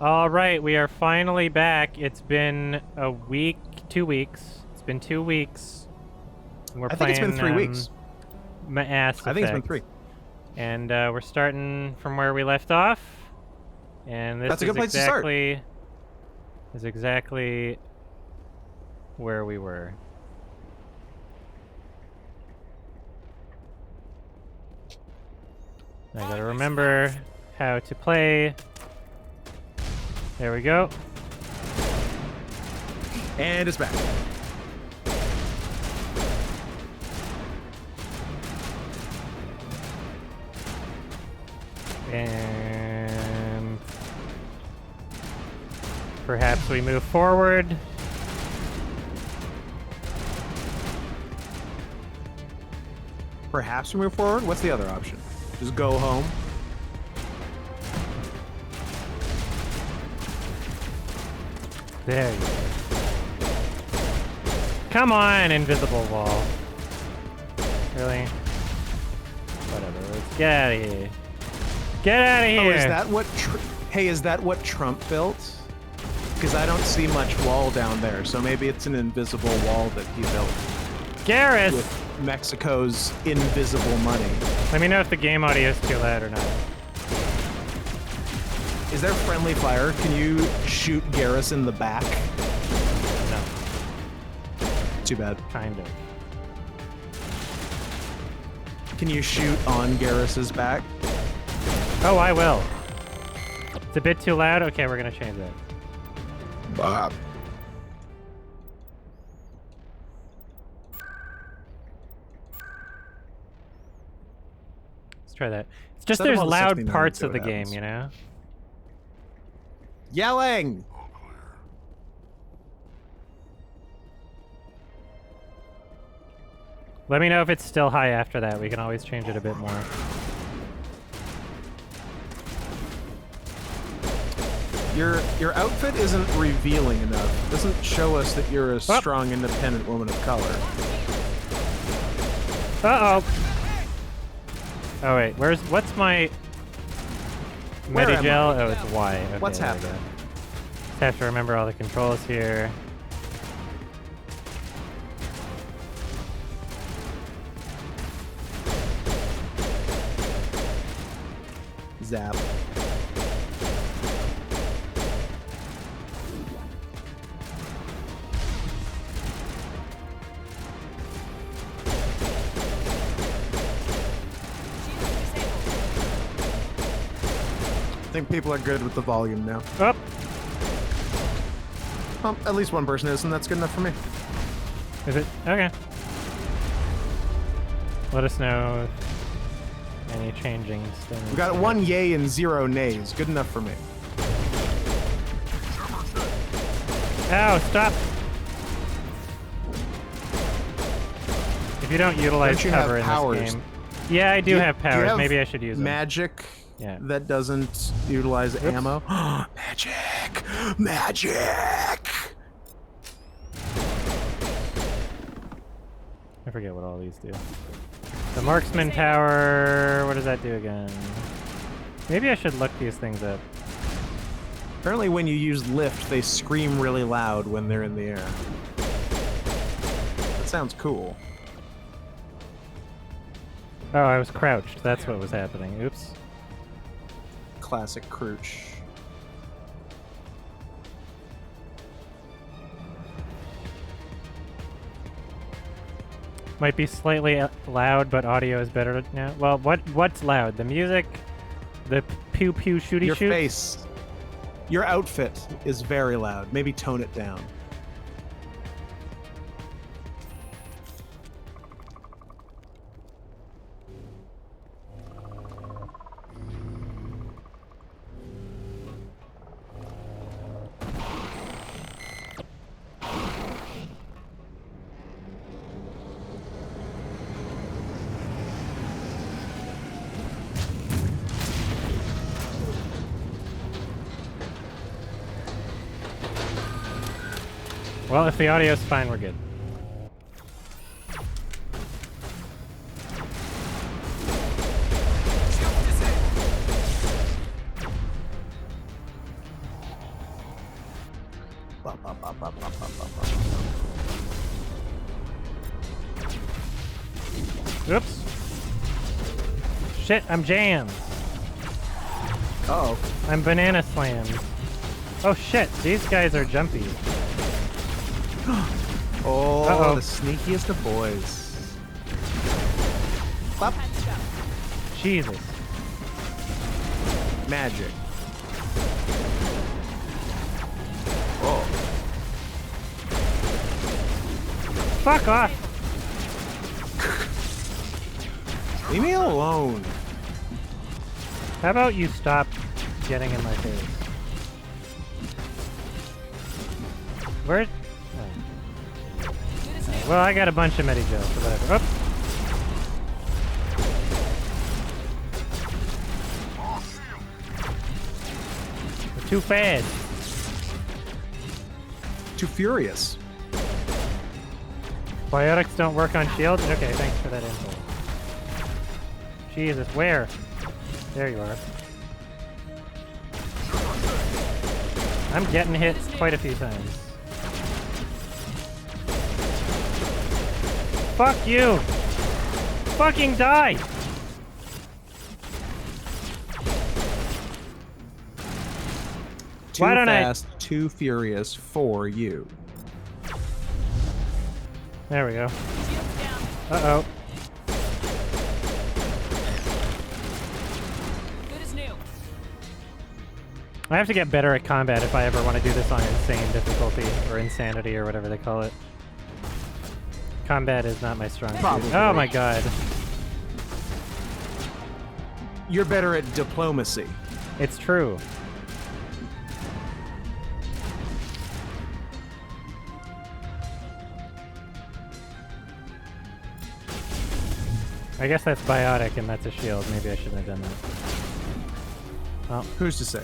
All right, we are finally back. It's been a week, 2 weeks. It's been 2 weeks. We're I think it's been 3 weeks. Mass Effect. I think it's been 3. And we're starting from where we left off. And this That's a good place to start. is exactly where we were. I gotta remember how to play. There we go. And it's back. And perhaps we move forward. Perhaps we move forward? What's the other option? Just go home? There you go. Come on, invisible wall. Really? Whatever, let's get out of here. Get out of here! Oh, is that what... Hey, is that what Trump built? Because I don't see much wall down there, so maybe it's an invisible wall that he built. Garrus! With Mexico's invisible money. Let me know if the game audio is too loud or not. Is there friendly fire? Can you shoot Garrus in the back? No. Too bad. Kind of. Can you shoot on Garrus's back? Oh, I will. It's a bit too loud? Okay, we're gonna change that. Bob. Let's try that. It's just Set 'em there's on loud 69 parts and see of the what game, happens. you know? Yelling! Let me know if it's still high after that. We can always change it a bit more. Your outfit isn't revealing enough. It doesn't show us that you're a strong, independent woman of color. Uh-oh. Oh, wait. What's my... Where am Medigel? I? Oh, it's Y. Okay, What's there we go. happening? Just have to remember all the controls here. Zap. I think people are good with the volume now. Oh! Well, at least one person is, and that's good enough for me. Is it? Okay. Let us know if any changing still needs We got to 1 yay and 0 nays. Good enough for me. Ow, stop! If you don't utilize Don't you have cover in powers? this game... Yeah, I do have powers. have Maybe I should use them. Magic Yeah. that doesn't utilize ammo. Magic! Magic! I forget what all these do. The marksman tower... What does that do again? Maybe I should look these things up. Apparently when you use lift, they scream really loud when they're in the air. That sounds cool. Oh, I was crouched. That's what was happening. Oops. Classic Crooch. Might be slightly loud, but audio is better now. Well, what's loud? The music? The pew pew shooty Your shoot? face. Your outfit is very loud. Maybe tone it down. Well, if the audio's fine, we're good. Oops. Shit, I'm jammed. Uh-oh. I'm banana slammed. Oh shit, these guys are jumpy. Oh, Uh-oh. the sneakiest of boys. Up. Jesus. Magic. Oh. Fuck off! Leave me alone. How about you stop getting in my face? Where? Oh. Well, I got a bunch of medi-gel, so whatever. Oh. We're too fast. Too furious. Biotics don't work on shields? Okay, thanks for that info. Jesus, where? There you are. I'm getting hit quite a few times. Fuck you! Fucking die! Too Why don't fast, too furious for you. There we go. Uh-oh. Good as new. I have to get better at combat if I ever want to do this on insane difficulty, or insanity, or whatever they call it. Combat is not my strong suit. Probably. Oh my god. You're better at diplomacy. It's true. I guess that's biotic and that's a shield. Maybe I shouldn't have done that. Oh. Who's to say?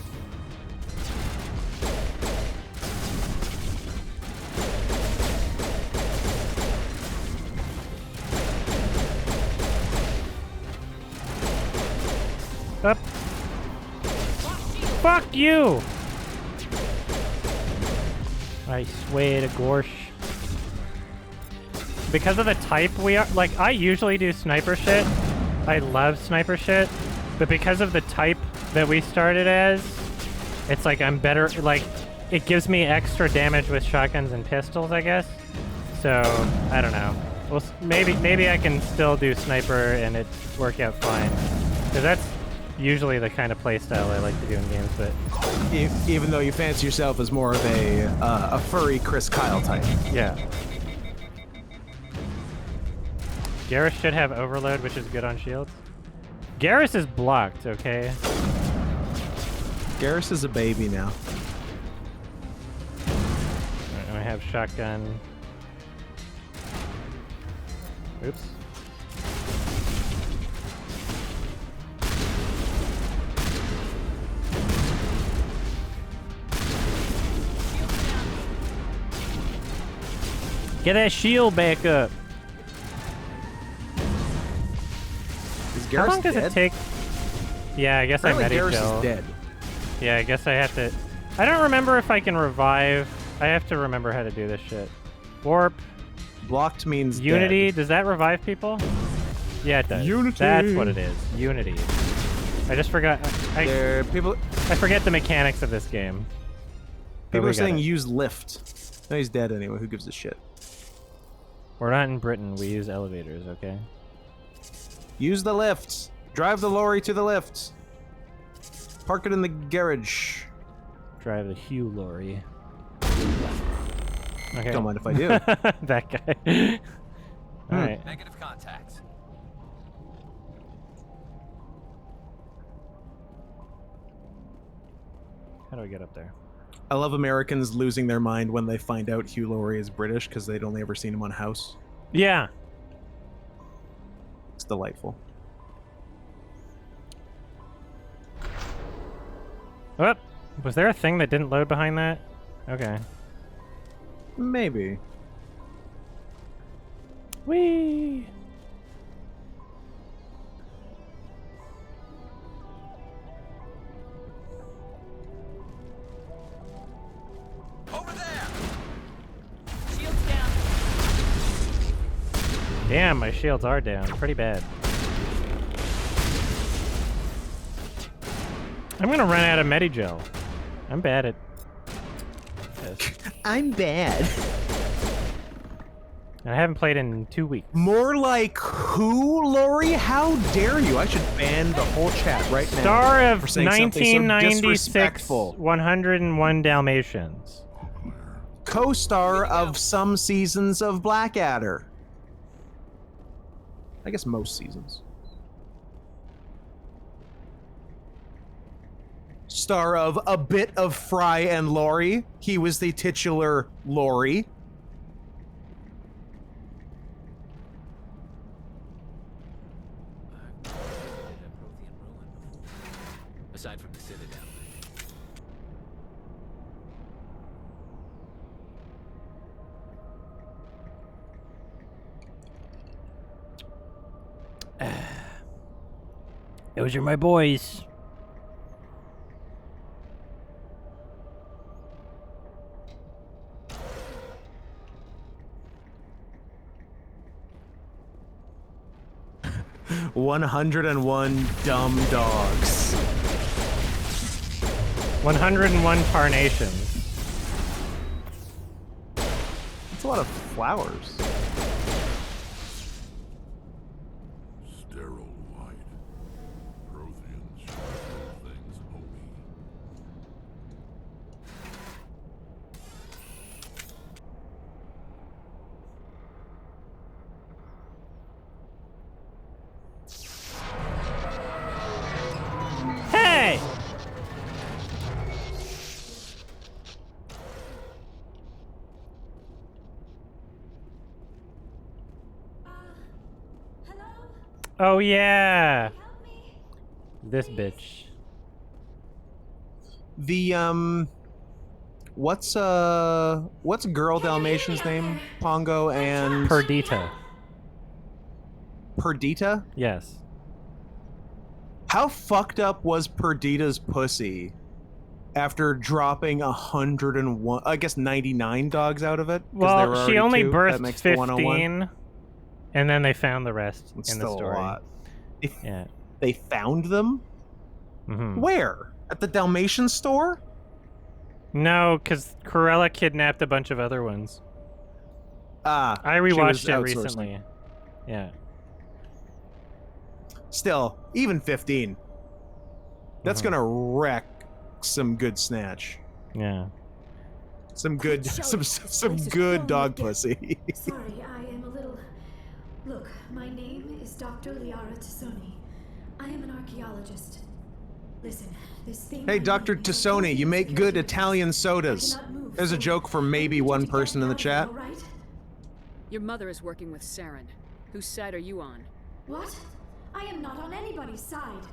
Up. Fuck you! I swear to gorsh. Because of the type we are, like, I usually do sniper shit. I love sniper shit. But because of the type that we started as, it's like I'm better, like, it gives me extra damage with shotguns and pistols, I guess. So, I don't know. Well, maybe I can still do sniper and it work out fine. Because that's usually the kind of playstyle I like to do in games, but... Even though you fancy yourself as more of a furry Chris Kyle type. Yeah. Garrus should have overload, which is good on shields. Garrus is blocked, okay? Garrus is a baby now. Alright, and I have shotgun. Oops. Get that shield back up. Is How Garrus long does dead? it take? Yeah, I guess Apparently I Garrus medi-gel. is dead. Yeah, I guess I have to... I don't remember if I can revive. I have to remember how to do this shit. Warp. Blocked means Unity. dead. Does that revive people? Yeah, it does. Unity. That's what it is. Unity. I just forgot. I forget the mechanics of this game. But People we are got saying it. use lift. No, he's dead anyway. Who gives a shit? We're not in Britain. We use elevators, okay? Use the lift. Drive the lorry to the lift. Park it in the garage. Drive the Hugh lorry. Okay. Don't mind if I do. That guy. Alright. Negative contact. How do I get up there? I love Americans losing their mind when they find out Hugh Laurie is British because they'd only ever seen him on House. Yeah. It's delightful. Oh, was there a thing that didn't load behind that? Okay. Maybe. Whee! Over there. Damn, my shields are down. Pretty bad. I'm gonna run out of Medigel. I'm bad at this. I'm bad. I haven't played in 2 weeks. More like who, Lori? How dare you? I should ban the whole chat right now. Star of for saying something so 1996, disrespectful. 101 Dalmatians. Co-star of some seasons of Blackadder. I guess most seasons. Star of a bit of Fry and Laurie. He was the titular Laurie. Aside from the Citadel. Those are my boys. – 101 dumb dogs. 101 carnations. That's a lot of flowers. Sterile light. Protheans should know things, homie. Hey! Oh yeah. This bitch. The what's girl Dalmatian's name? Pongo and Perdita. Perdita? Yes. How fucked up was Perdita's pussy after dropping 101, I guess 99 dogs out of it? 'Cause there were Well, she already only two. That birthed makes the 101. 15, and then they found the rest It's in the still story. a lot. Yeah. They found them? Mm-hmm. Where? At the Dalmatian store? No, because Cruella kidnapped a bunch of other ones. Ah, I she was rewatched it outsourcing. recently. Yeah. Still, even 15. That's Mhm. gonna wreck some good snatch. Yeah. Some good, some good dog pussy. Sorry, I am a little... Look, my name is Dr. Liara Tassoni. I am an archaeologist. Listen, this thing... Hey, Dr. Tassoni, you make good Italian sodas. There's a joke for maybe one person in the chat. Your mother is working with Saren. Whose side are you on? What? I am not on anybody's side.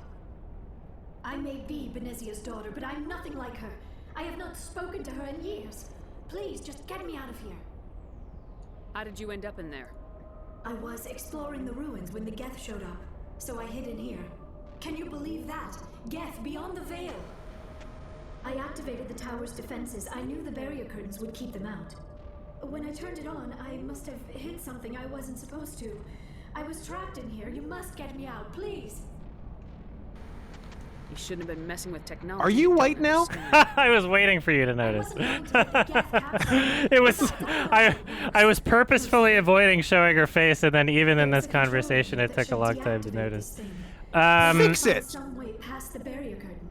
I may be Benezia's daughter, but I'm nothing like her. I have not spoken to her in years. Please, just get me out of here. How did you end up in there? I was exploring the ruins when the Geth showed up, so I hid in here. Can you believe that? Geth beyond the veil! I activated the tower's defenses. I knew the barrier curtains would keep them out. When I turned it on, I must have hit something I wasn't supposed to. I was trapped in here. You must get me out, please! You shouldn't have been messing with technology. Are you white don't now? understand. I was waiting for you to notice. wasn't going to let the Geth capture It was I was purposefully avoiding showing her face, and then even in this conversation it took a long time to notice. Fix it! Some way past the barrier curtain.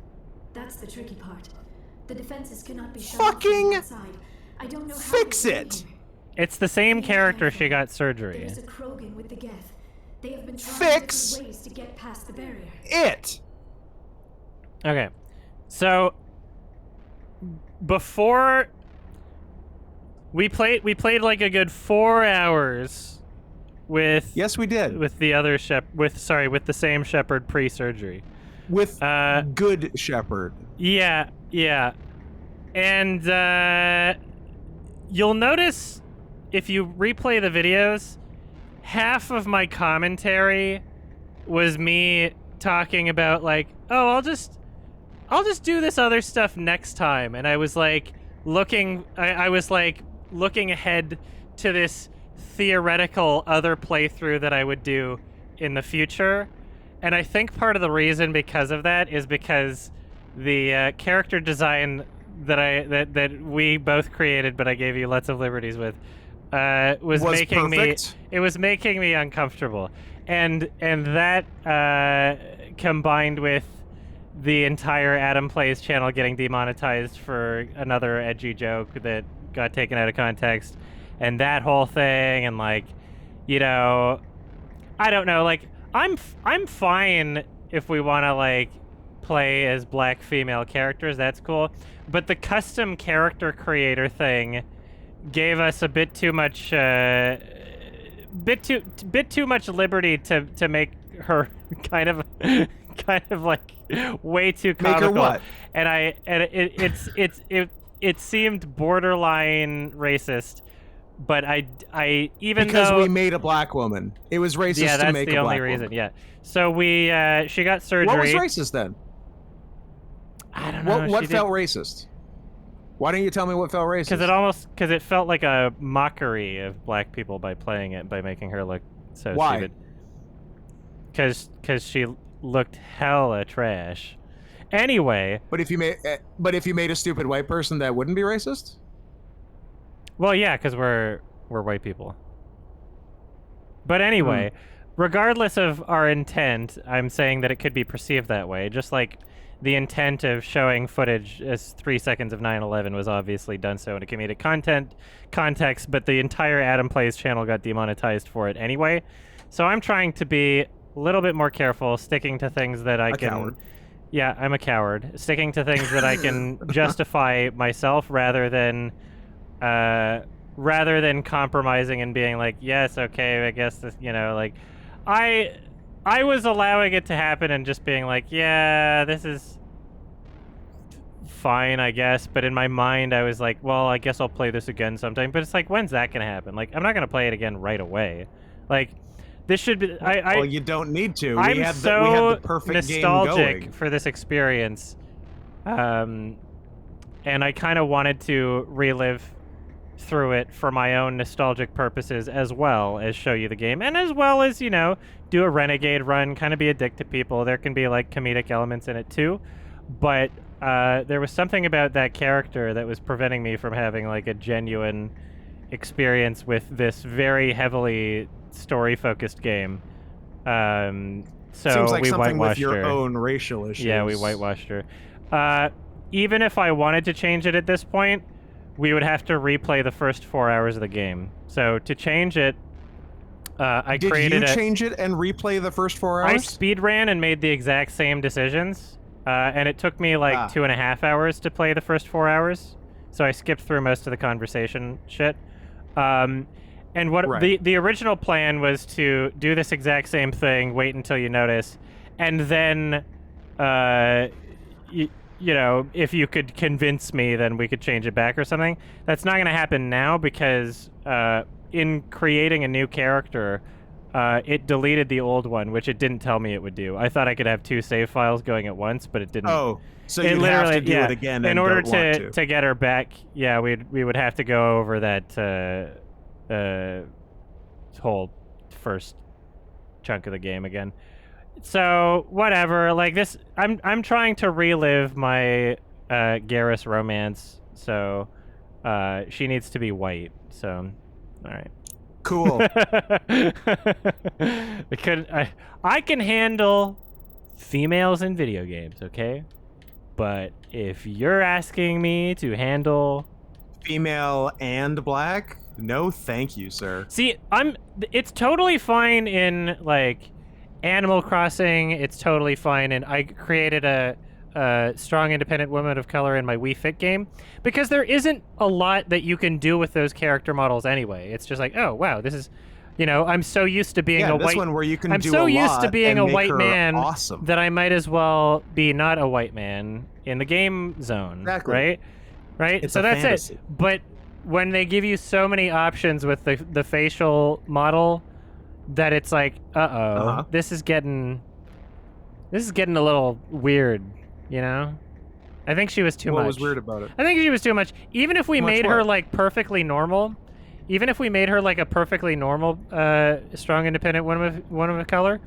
That's the tricky part. The defenses cannot be shut Fucking off from the outside. I don't know how fix to get it! in here. It's the same character she got There surgery. is a Krogan with the Geth. They have been trying Fix different ways to get past the barrier. It! Okay. So before we played like a good 4 hours with Yes, we did. with the other with the same shepherd pre-surgery. With Good Shepherd. Yeah, yeah. And you'll notice if you replay the videos, half of my commentary was me talking about like, oh, I'll just do this other stuff next time. And I was like looking I was like looking ahead to this theoretical other playthrough that I would do in the future. And I think part of the reason because of that is because the character design that we both created, but I gave you lots of liberties with, was making perfect. it was making me uncomfortable, and that combined with the entire Adam Plays channel getting demonetized for another edgy joke that got taken out of context, and that whole thing, and like, you know, I don't know, like I'm fine if we want to like play as black female characters, that's cool, but the custom character creator thing gave us a bit too much bit too much liberty to make her kind of like way too comical. Make her what? And it seemed borderline racist, but I even because though we made a black woman, it was racist yeah, to that's make the a only black reason. woman. Yeah, so we she got surgery. What was racist then? I don't know. What felt racist? Why don't you tell me what felt racist? Because it felt like a mockery of black people by playing it, by making her look so Why? stupid. Because she looked hella trash. Anyway. But if you made a stupid white person, that wouldn't be racist? Well, yeah, because we're white people. But anyway, regardless of our intent, I'm saying that it could be perceived that way, just like the intent of showing footage as 3 seconds of 9/11 was obviously done so in a comedic context, but the entire Adam Plays channel got demonetized for it anyway. So I'm trying to be a little bit more careful, sticking to things that I can... Coward. Yeah, I'm a coward. Sticking to things that I can justify myself rather than compromising and being like, yes, okay, I guess this, you know, like, I was allowing it to happen and just being like, yeah, this is fine, I guess. But in my mind, I was like, well, I guess I'll play this again sometime. But it's like, when's that going to happen? Like, I'm not going to play it again right away. Like, this should be... well, you don't need to. I'm we had so the perfect nostalgic game going. for this experience. And I kind of wanted to relive through it for my own nostalgic purposes, as well as show you the game, and as well as, you know, do a renegade run, kind of be a dick to people. There can be like comedic elements in it too, but there was something about that character that was preventing me from having like a genuine experience with this very heavily story-focused game. So seems like we something whitewashed with your her. own racial issues. Yeah, we whitewashed her. Even if I wanted to change it at this point, we would have to replay the first 4 hours of the game. So to change it, I created Did you change it and replay the first 4 hours? I speed ran and made the exact same decisions, and it took me like 2.5 hours to play the first 4 hours. So I skipped through most of the conversation shit. And what the original plan was to do this exact same thing, wait until you notice, and then, you know, if you could convince me, then we could change it back or something. That's not going to happen now because in creating a new character, it deleted the old one, which it didn't tell me it would do. I thought I could have 2 save files going at once, but it didn't. Oh, so you'd have to do it again. In order to get her back, yeah, we would have to go over that whole first chunk of the game again. So whatever, like this, I'm trying to relive my Garrus romance. So she needs to be white. So, all right. Cool. I can handle females in video games, okay? But if you're asking me to handle female and black, no, thank you, sir. See, it's totally fine in like Animal Crossing. It's totally fine, and I created a strong, independent woman of color in my Wii Fit game because there isn't a lot that you can do with those character models anyway. It's just like, oh wow, this is, you know, I'm so used to being a white. One where you can I'm do so a used lot to being and a make white her man awesome. That I might as well be not a white man in the game zone. Exactly. Right. It's so a that's fantasy. it. But when they give you so many options with the facial model, that it's like, this is getting a little weird, you know? I think she was too much. What was weird about it? I think she was too much. Even if we made her like perfectly normal, even if we made her like a perfectly normal, strong, independent woman of color,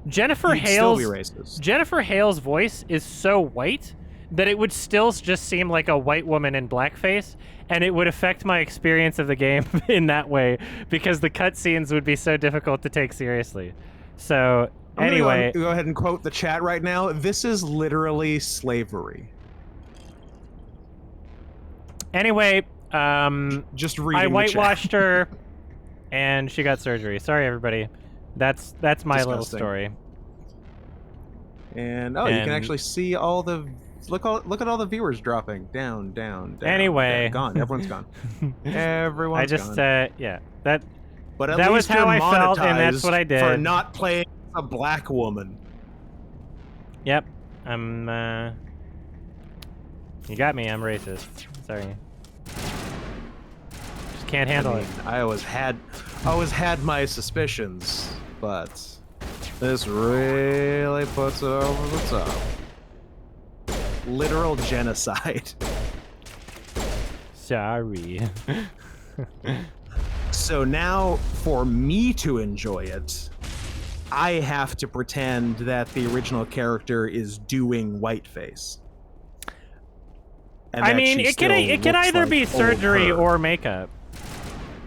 Jennifer You'd still Hale's be racist. Jennifer Hale's voice is so white that it would still just seem like a white woman in blackface, and it would affect my experience of the game in that way because the cutscenes would be so difficult to take seriously. So I'm gonna anyway, go ahead and quote the chat right now. This is literally slavery. anyway, Just reading I the whitewashed chat. her, and she got surgery. Sorry, everybody. That's my little Disgusting. story. And you can And- actually see all the look at all the viewers dropping down. Anyway. gone. Everyone's gone. Everyone's I just gone. yeah, that But at that was least how you're I felt, and that's monetized what I did. for not playing a black woman. Yep. I'm you got me. I'm racist. Sorry. Just can't handle it. I always had my suspicions, but this really puts it over the top. Literal genocide. Sorry. So now, for me to enjoy it, I have to pretend that the original character is doing whiteface. And I that mean, she it can still looks either like be old surgery her. or makeup.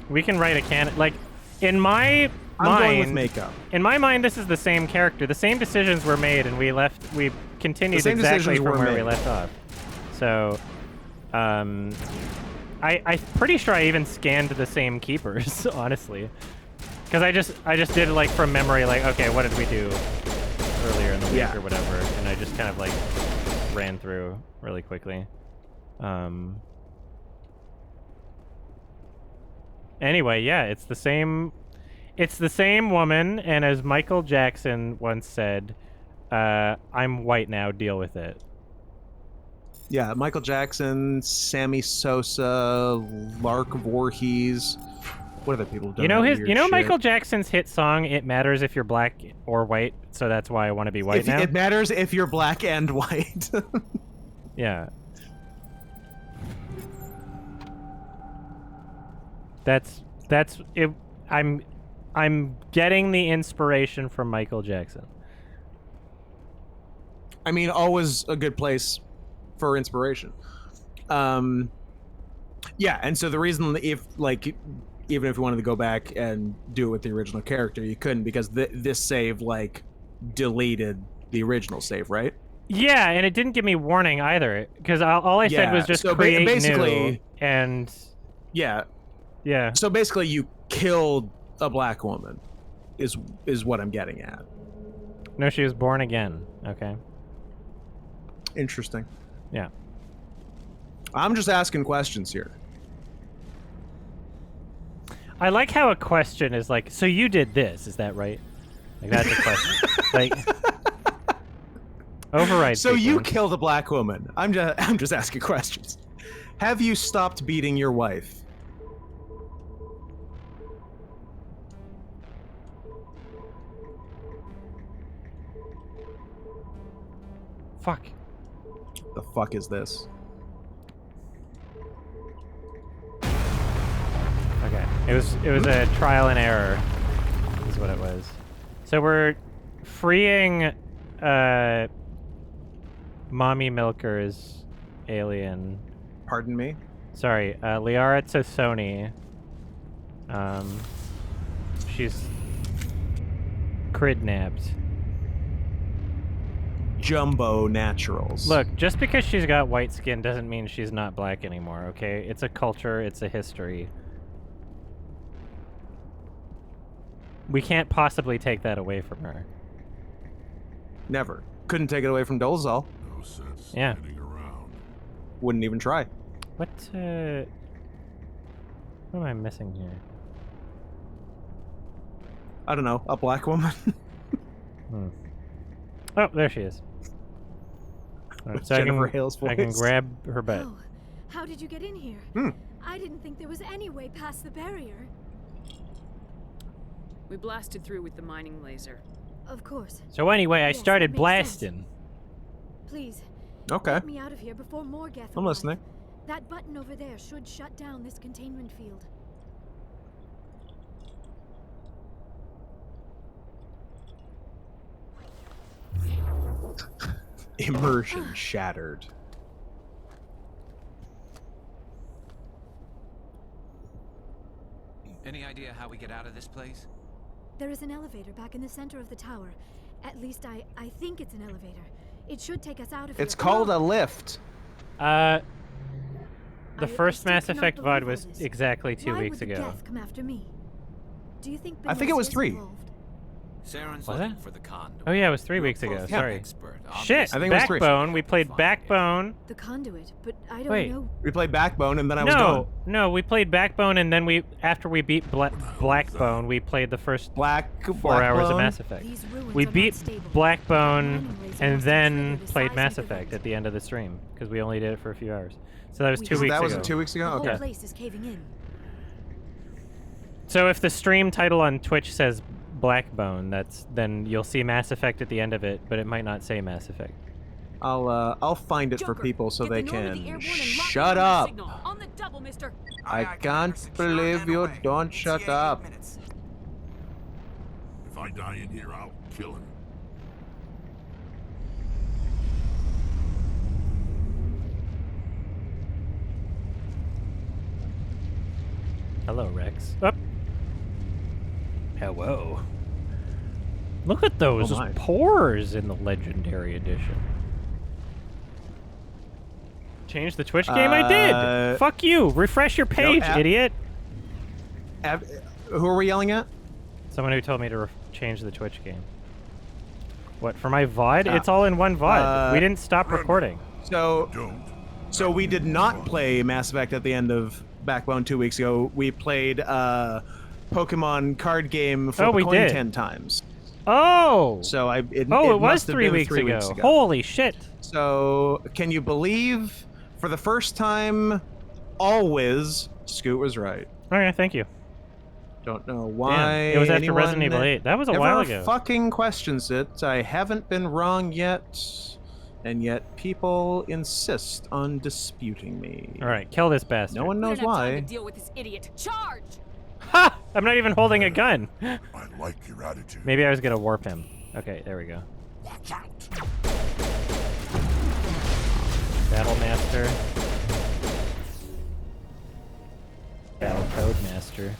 We can write a canon like in my I'm going with mind. makeup. In my mind, this is the same character. The same decisions were made, and we continued same exactly decisions from were where we made. left off. So, I'm pretty sure I even scanned the same keepers, honestly, because I just did it like from memory, like okay, what did we do earlier in the week or whatever, and I just kind of like ran through really quickly. Anyway, yeah, it's the same woman, and as Michael Jackson once said, I'm white now, deal with it. Yeah, Michael Jackson, Sammy Sosa, Lark Voorhees. What other people done? You know that weird shit? Michael Jackson's hit song, It Matters If You're Black or White, so that's why I want to be white now? It matters if you're black and white. Yeah. That's it. I'm getting the inspiration from Michael Jackson. I mean, always a good place for inspiration. Yeah, and so the reason even if you wanted to go back and do it with the original character, you couldn't because this save deleted the original save, right? Yeah, and it didn't give me warning either, because all I said was just so create basically, new, and yeah. So basically, you killed a black woman, is what I'm getting at. No, she was born again. Okay. Interesting. Yeah. I'm just asking questions here. I like how a question is like, so you did this, is that right? Like that's a question. Like override. So you sequence. killed a black woman. I'm just asking questions. Have you stopped beating your wife? Fuck. The fuck is this? Okay. It was a trial and error, is what it was. So we're freeing Mommy Milker's alien. Pardon me? Sorry, Liara Tassoni. She's kidnapped. Jumbo Naturals. Look, just because she's got white skin doesn't mean she's not black anymore, okay? It's a culture, it's a history. We can't possibly take that away from her. Never. Couldn't take it away from Dolezal. No sense Yeah. standing around. Wouldn't even try. What am I missing here? I don't know. A black woman? Oh, there she is. Alright, so Jennifer Hale's I can voice. grab her butt. Oh, how did you get in here? I didn't think there was any way past the barrier. We blasted through with the mining laser. Of course. So anyway, I Yes, that started makes blasting. Please, Okay. get me out of here before more Geth I'm arrive. listening. That button over there should shut down this containment field. Immersion shattered. Any idea how we get out of this place? There is an elevator back in the center of the tower. At least I think it's an elevator. It should take us out of here. It's called a lift. The I first still Mass cannot Effect believe VOD all was this. exactly 2 Why weeks would the ago. Geth come after me? Do you think I think it was Benoist is 3. involved? Saren's Was looking it? for the conduit. Oh yeah, it was 3 You're weeks a ago. Prothean Sorry. expert, Shit, I think it was 3. Backbone. We played Fine. Backbone. The conduit, but I don't Wait. know. We played Backbone, and then I was gone. No, we played Backbone, and then after we beat Blackbone, we played the first 4 hours of Blackbone? Mass Effect. These ruins We are beat not stable. Blackbone, Mining rays and must have then triggered a played Mass seismic Effect event. at the end of the stream, because we only did it for a few hours. So that was We 2 have weeks That ago. was 2 weeks The ago? whole Okay. place is caving in. So if the stream title on Twitch says Blackbone, then you'll see Mass Effect at the end of it, but it might not say Mass Effect. I'll find it for Joker, people so get they the Normandy can airborne and lock shut in on the up. signal. On the double, mister. I can't believe you don't shut up. If I die in here, I'll kill him. Hello, Rex. Up. Hello. Look at those Oh my. pores in the Legendary Edition. Change the Twitch game? I did! Fuck you! Refresh your page, idiot! Who are we yelling at? Someone who told me to change the Twitch game. What, for my VOD? It's all in one VOD. We didn't stop recording. So Don't. we did not play Mass Effect at the end of Backbone 2 weeks ago. We played Pokemon card game for we coin did. 10 times. Oh! So it was must have 3 been weeks 3 ago. weeks ago. Holy shit! So can you believe, for the first time, always, Scoot was right. Okay, thank you. Don't know Damn, why. it was after anyone Resident Evil 8. That was a ever while ago. Fucking questions it. I haven't been wrong yet, and yet people insist on disputing me. Alright, kill this bastard. No one We knows don't have time why. to deal with this idiot. Charge! Ha! I'm not even holding a gun. I like your attitude. Maybe I was gonna warp him. Okay, there we go. Watch out. Battle Master. Battle Code Master.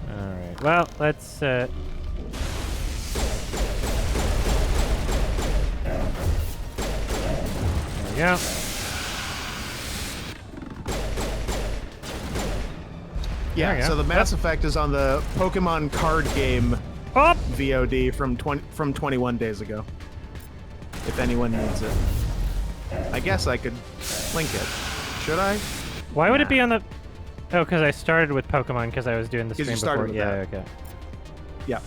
Alright, well, let's, There we go. There we Yeah, go. so the Mass Effect is on the Pokemon card game Oh! VOD from 21 days ago. If anyone needs it. I guess I could link it. Should I? Why would it be on the... Oh, because I started with Pokemon because I was doing the 'Cause stream you started before. with Yeah, that. okay. Yeah.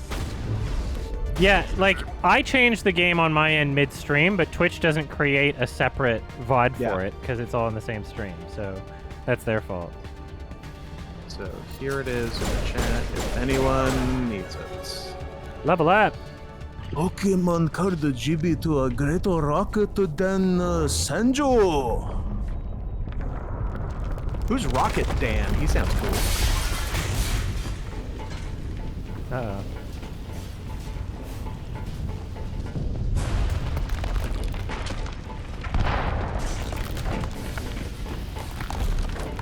Yeah, like, I changed the game on my end mid-stream, but Twitch doesn't create a separate VOD Yeah. for it because it's all in the same stream, so that's their fault. So here it is in the chat if anyone needs it. Level up! Pokemon card GB to a greater rocket than Sanjo. Who's Rocket Dan? He sounds cool. Uh-oh.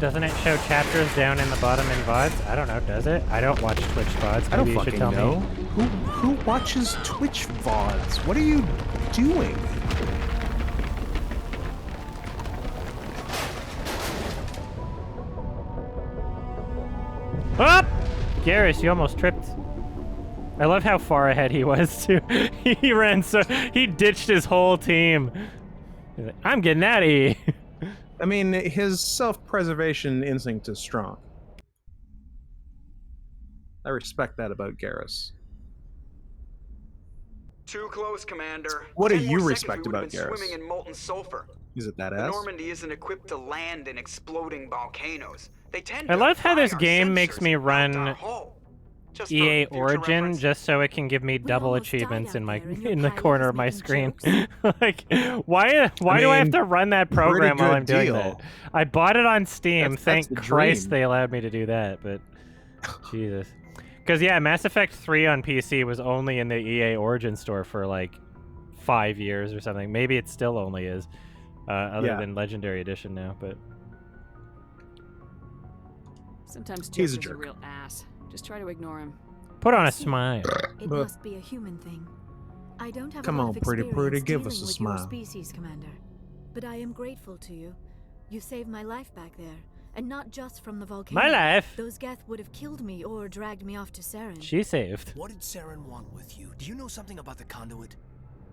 Doesn't it show chapters down in the bottom in VODs? I don't know, does it? I don't watch Twitch VODs. I don't Maybe you should fucking tell know. me. Who watches Twitch VODs? What are you doing? Up! Garrus, you almost tripped. I love how far ahead he was, too. He ran so... He ditched his whole team. He's like, I'm getting out of here. I mean, his self-preservation instinct is strong. I respect that about Garrus. Too close, Commander. What do 10 you more seconds respect we would've about been Garrus? swimming in molten sulfur. Is it that The ass? Normandy isn't equipped to land in exploding volcanoes. They tend I to love how fry this our game makes sensors me and melt run our hull. Just for EA future Origin reference. just so it can give me double almost died achievements out in my there, and your in the pilot corner was of my making screen. jokes. Like, why do I have mean, to run that program while good I'm doing deal. that? I bought it on Steam. That's Thank the Christ dream. they allowed me to do that. But Jesus, Because yeah, Mass Effect 3 on PC was only in the EA Origin store for like 5 years or something. Maybe it still only is, other than Legendary Edition now. But Sometimes He's a Jester's a jerk. real ass. Just try to ignore him. put on a smile. It must be a human thing. I don't have Come a lot on, of pretty, experience pretty, give dealing us a with smile. your species, Commander. But I am grateful to you. You saved my life back there, and not just from the volcano. My life. Those Geth would have killed me or dragged me off to Saren. She saved. What did Saren want with you? Do you know something about the conduit?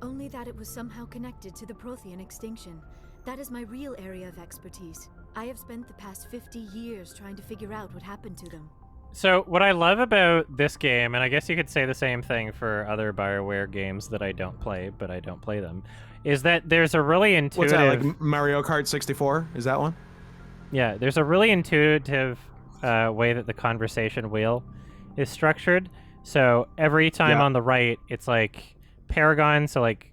Only that it was somehow connected to the Prothean extinction. That is my real area of expertise. I have spent the past 50 years trying to figure out what happened to them. So what I love about this game, and I guess you could say the same thing for other BioWare games that I don't play, but I don't play them, is that there's a really What's intuitive... that, like Mario Kart 64? Is that one? Yeah, there's a really intuitive way that the conversation wheel is structured. So every time on the right, it's like Paragon, so like,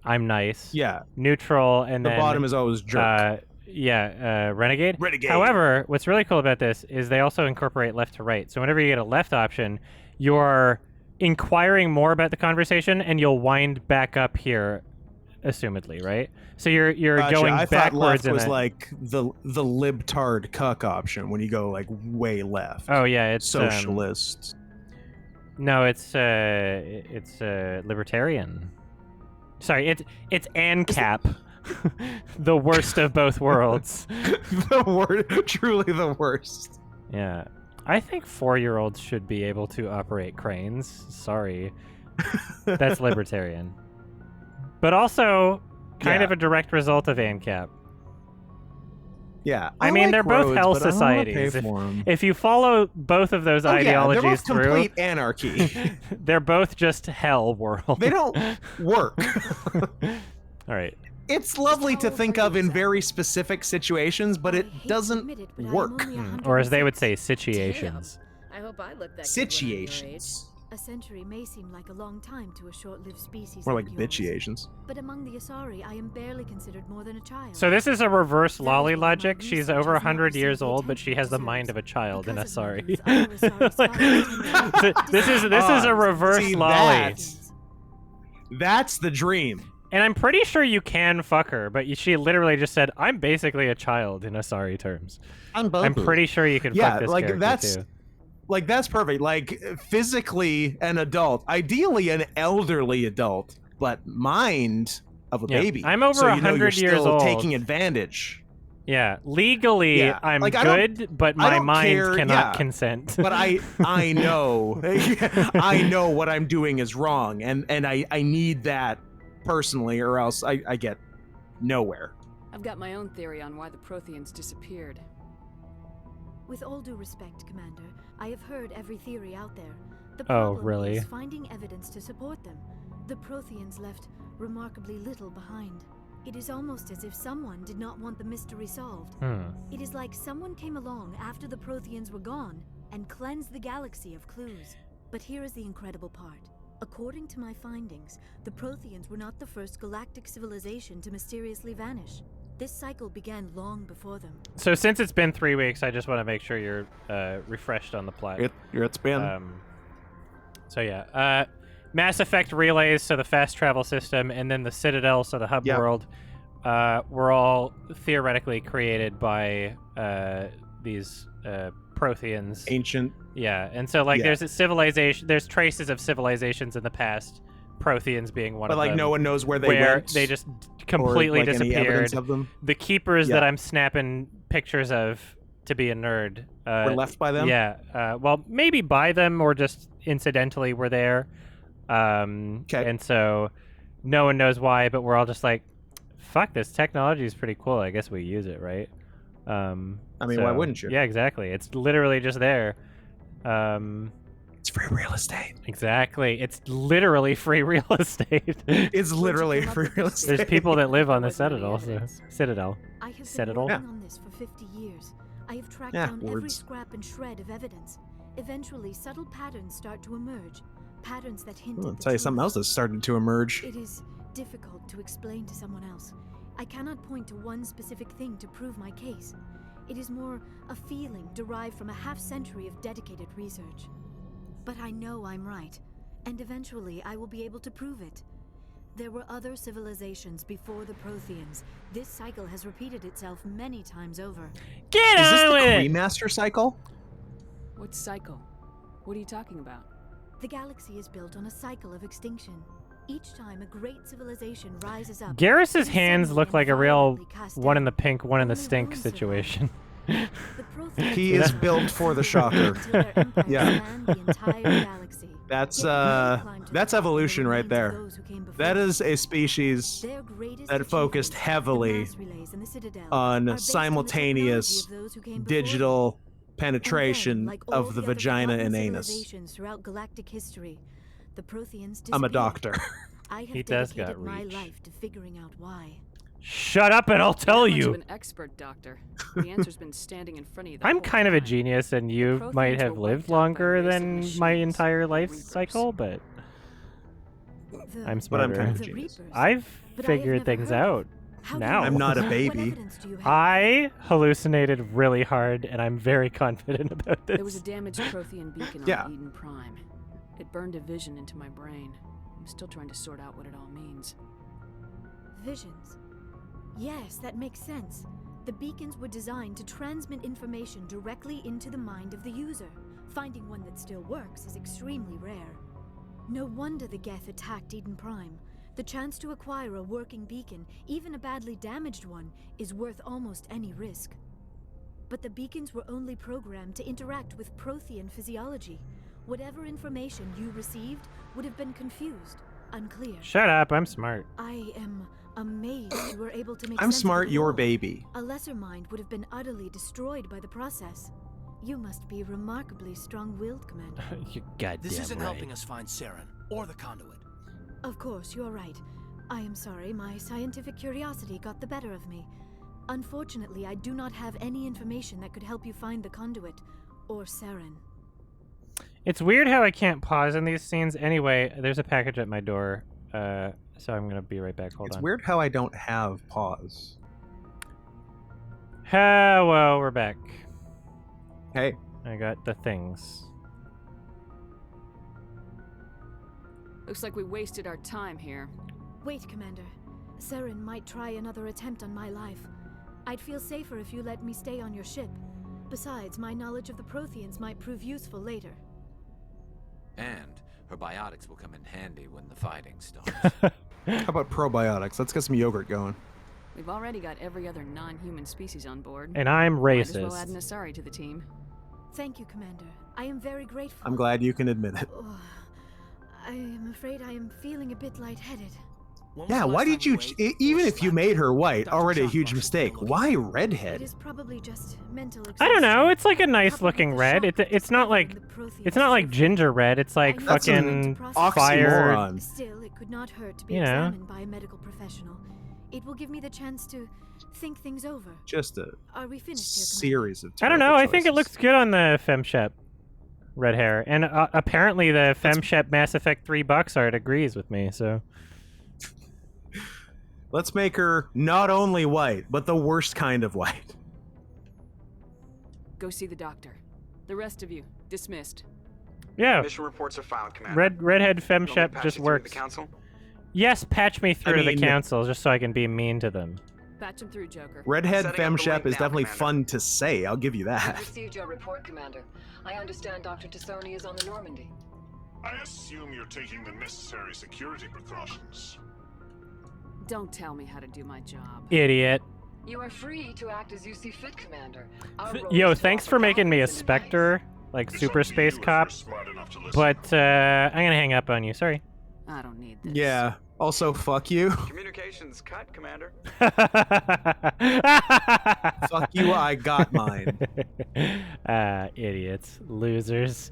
I'm nice. Yeah. Neutral, and The then... bottom is always jerk. Renegade. Renegade. However, what's really cool about this is they also incorporate left to right. So whenever you get a left option, you're inquiring more about the conversation, and you'll wind back up here, assumedly, right? So you're Gotcha. going I thought backwards. left was in it. like the libtard cuck option when you go like way left. Oh yeah, it's Socialist. No, it's libertarian. Sorry, it's ANCAP, the worst of both worlds. Truly the worst. Yeah, I think 4-year-olds should be able to operate cranes. Sorry, that's libertarian, but also kind of a direct result of ANCAP. Yeah, I mean, like they're both roads, hell but I don't wanna pay societies. for 'em. If you follow both of those ideologies they're both through, complete anarchy. they're both just hell world. They don't work. All right. It's lovely to think of in very specific situations, but it doesn't work. Or as they would say, situations. I hope I look that good when I'm your age. Situations. A century may seem like a long time to a short-lived species More like yours. bitchiations. But among the Asari, I am barely considered more than a child. So this is a reverse Lolly That is why my logic. She's research over has not 100 years received the old, but she attention has the it mind of a deserves. child in Because a of my sorry. roots, other Asari scholars tend to this is a reverse See, Lolly. That's the dream. And I'm pretty sure you can fuck her, but she literally just said, "I'm basically a child" in Asari terms. I'm pretty sure you can fuck this character too. Like, that's perfect. Like, physically an adult, ideally an elderly adult, but mind of a Yeah, baby. I'm over so you know 100 you're years still old. taking advantage. Yeah, legally Yeah, I'm like, I don't- good, but I my don't mind care, cannot yeah. consent. But I know I know what I'm doing is wrong, and I need that personally, or else I get nowhere. I've got my own theory on why the Protheans disappeared. With all due respect, Commander, I have heard every theory out there. The Oh, problem really? is finding evidence to support them. The Protheans left remarkably little behind. It is almost as if someone did not want the mystery solved. It is like someone came along after the Protheans were gone and cleansed the galaxy of clues. But here is the incredible part. According to my findings, the Protheans were not the first galactic civilization to mysteriously vanish. This cycle began long before them. So since it's been 3 weeks, I just want to make sure you're refreshed on the plot. It's been. So yeah, Mass Effect relays, so the fast travel system, and then the Citadel, so the hub world, were all theoretically created by these Protheans. Ancient. Yeah, and so like there's a civilization, there's traces of civilizations in the past, Protheans being one But of like them. no one knows where they where went. they just completely or, like, any evidence disappeared. of them. The keepers Yeah. that I'm snapping pictures of to be a nerd Were left by them? Yeah, well, maybe by them or just incidentally were there. And so no one knows why, but we're all just like, fuck, this technology is pretty cool. I guess we use it, right? I mean, why wouldn't you? Yeah, exactly. It's literally just there. It's free real estate. Exactly. It's literally free real estate. It's literally free real estate. There's people that live on the Citadel. So. Citadel. I have been Citadel. working on this for 50 years. I have tracked down every words. scrap and shred of evidence. Eventually, subtle patterns start to emerge. Patterns that hint I'll at the tell you truth. something else that's starting to emerge. It is difficult to explain to someone else. I cannot point to one specific thing to prove my case. It is more a feeling derived from a half-century of dedicated research. But I know I'm right, and eventually I will be able to prove it. There were other civilizations before the Protheans. This cycle has repeated itself many times over. Get Is this on the with it! Cremaster cycle? What cycle? What are you talking about? The galaxy is built on a cycle of extinction. Each time a great civilization rises up... Garrus's it is hands suddenly look like a and real violently cast one in down. the pink, one in the Only stink one survives. situation. The Protheans He is will built for the shocker. until their empires Yeah. span the entire galaxy. That's Yet we climb to that's the top in the evolution right remains of there. those who came before That us. is a species Their greatest that focused achievements, the heavily mass relays and the Citadel, on are based simultaneous on the technology of those who came before digital them. And penetration then, like all of the other vagina forgotten and anus. civilizations throughout galactic history, the Protheans I'm a disappeared. doctor. I have He does dedicated got my reach. life to figuring out why. Shut up and I'll tell Not much of you. an expert, Doctor. The answer's been standing in front of you the I'm whole kind of a time. genius, and you Protheans might were have lived wiped out by a longer race of than my machines, entire life Reapers. cycle, but The, I'm But smarter. I'm kind of a the genius. Reapers. I've But I have figured never things heard of- out How now. do you I'm not a know? baby. What evidence do you have? I hallucinated really hard, and I'm very confident about this. There was a damaged Prothean beacon Yeah. on Eden Prime. It burned a vision into my brain. I'm still trying to sort out what it all means. Visions. Yes, that makes sense. The beacons were designed to transmit information directly into the mind of the user. Finding one that still works is extremely rare. No wonder the Geth attacked Eden Prime. The chance to acquire a working beacon, even a badly damaged one, is worth almost any risk. But the beacons were only programmed to interact with Prothean physiology. Whatever information you received would have been confused, unclear. Shut up, I'm smart. I am amazed you were able to make I'm sense of smart, it your all. baby. A lesser mind would have been utterly destroyed by the process. You must be remarkably strong-willed, Commander. You goddamn This isn't right. helping us find Saren or the conduit. Of course, you're right. I am sorry, my scientific curiosity got the better of me. Unfortunately, I do not have any information that could help you find the conduit, or Saren. It's weird how I can't pause in these scenes. Anyway, there's a package at my door, so I'm gonna be right back. Hold It's on. weird how I don't have pause. Well, we're back. Hey, I got the things. Looks like we wasted our time here. Wait, Commander. Saren might try another attempt on my life. I'd feel safer if you let me stay on your ship. Besides, my knowledge of the Protheans might prove useful later. And her biotics will come in handy when the fighting starts. how about probiotics? Let's get some yogurt going. We've already got every other non-human species on board. And I'm Might as well racist. add an Asari to the team. Thank you, Commander. I am very grateful. I'm glad you can admit it. Oh, I am afraid I am feeling a bit lightheaded. When was Yeah, the why last did time you? ate Even or if you slept? made her white, Dr. already a John huge Marshall mistake. Biology. Why It redhead? is probably just mental exhaustion. I don't know. It's like a nice coupled looking with the red. shock of It's not like discovering the it's not like Protheans' ginger red. It's like I know That's an fucking process- fire. Oxymoron. Still, it could not hurt to be You know. examined by a medical professional. It will give me the chance to think things over. Just a Are we finished here, Commander? series of. I don't know. terrible I think it choices. looks good on the FemShep. Red hair, and apparently the FemShep Mass Effect 3 box art agrees with me. So Let's make her not only white, but the worst kind of white. Go see the doctor. The rest of you, dismissed. yeah, Mission reports are filed, Commander. redhead You want me to FemShep patch just you through works. The council? Yes, patch me through to the mean- council just so I can be mean to them. Patch him through, Joker. Redhead Setting up the FemShep link is now, definitely Commander. fun to say. I'll give you I've that. received your report, Commander. I understand Dr. Tassoni is on the Normandy. I assume you're taking the necessary security precautions. Don't tell me how to do my job. Idiot. You are free to act as you see fit, Commander. Our role Yo, is to thanks offer for making me a guidance and advice. Spectre, like It's super up to space you if cop, you're smart enough to listen. but I'm gonna hang up on you. Sorry. I don't need this. Yeah. Also, fuck you. Communications cut, Commander. Fuck you. I got mine. Idiots, losers.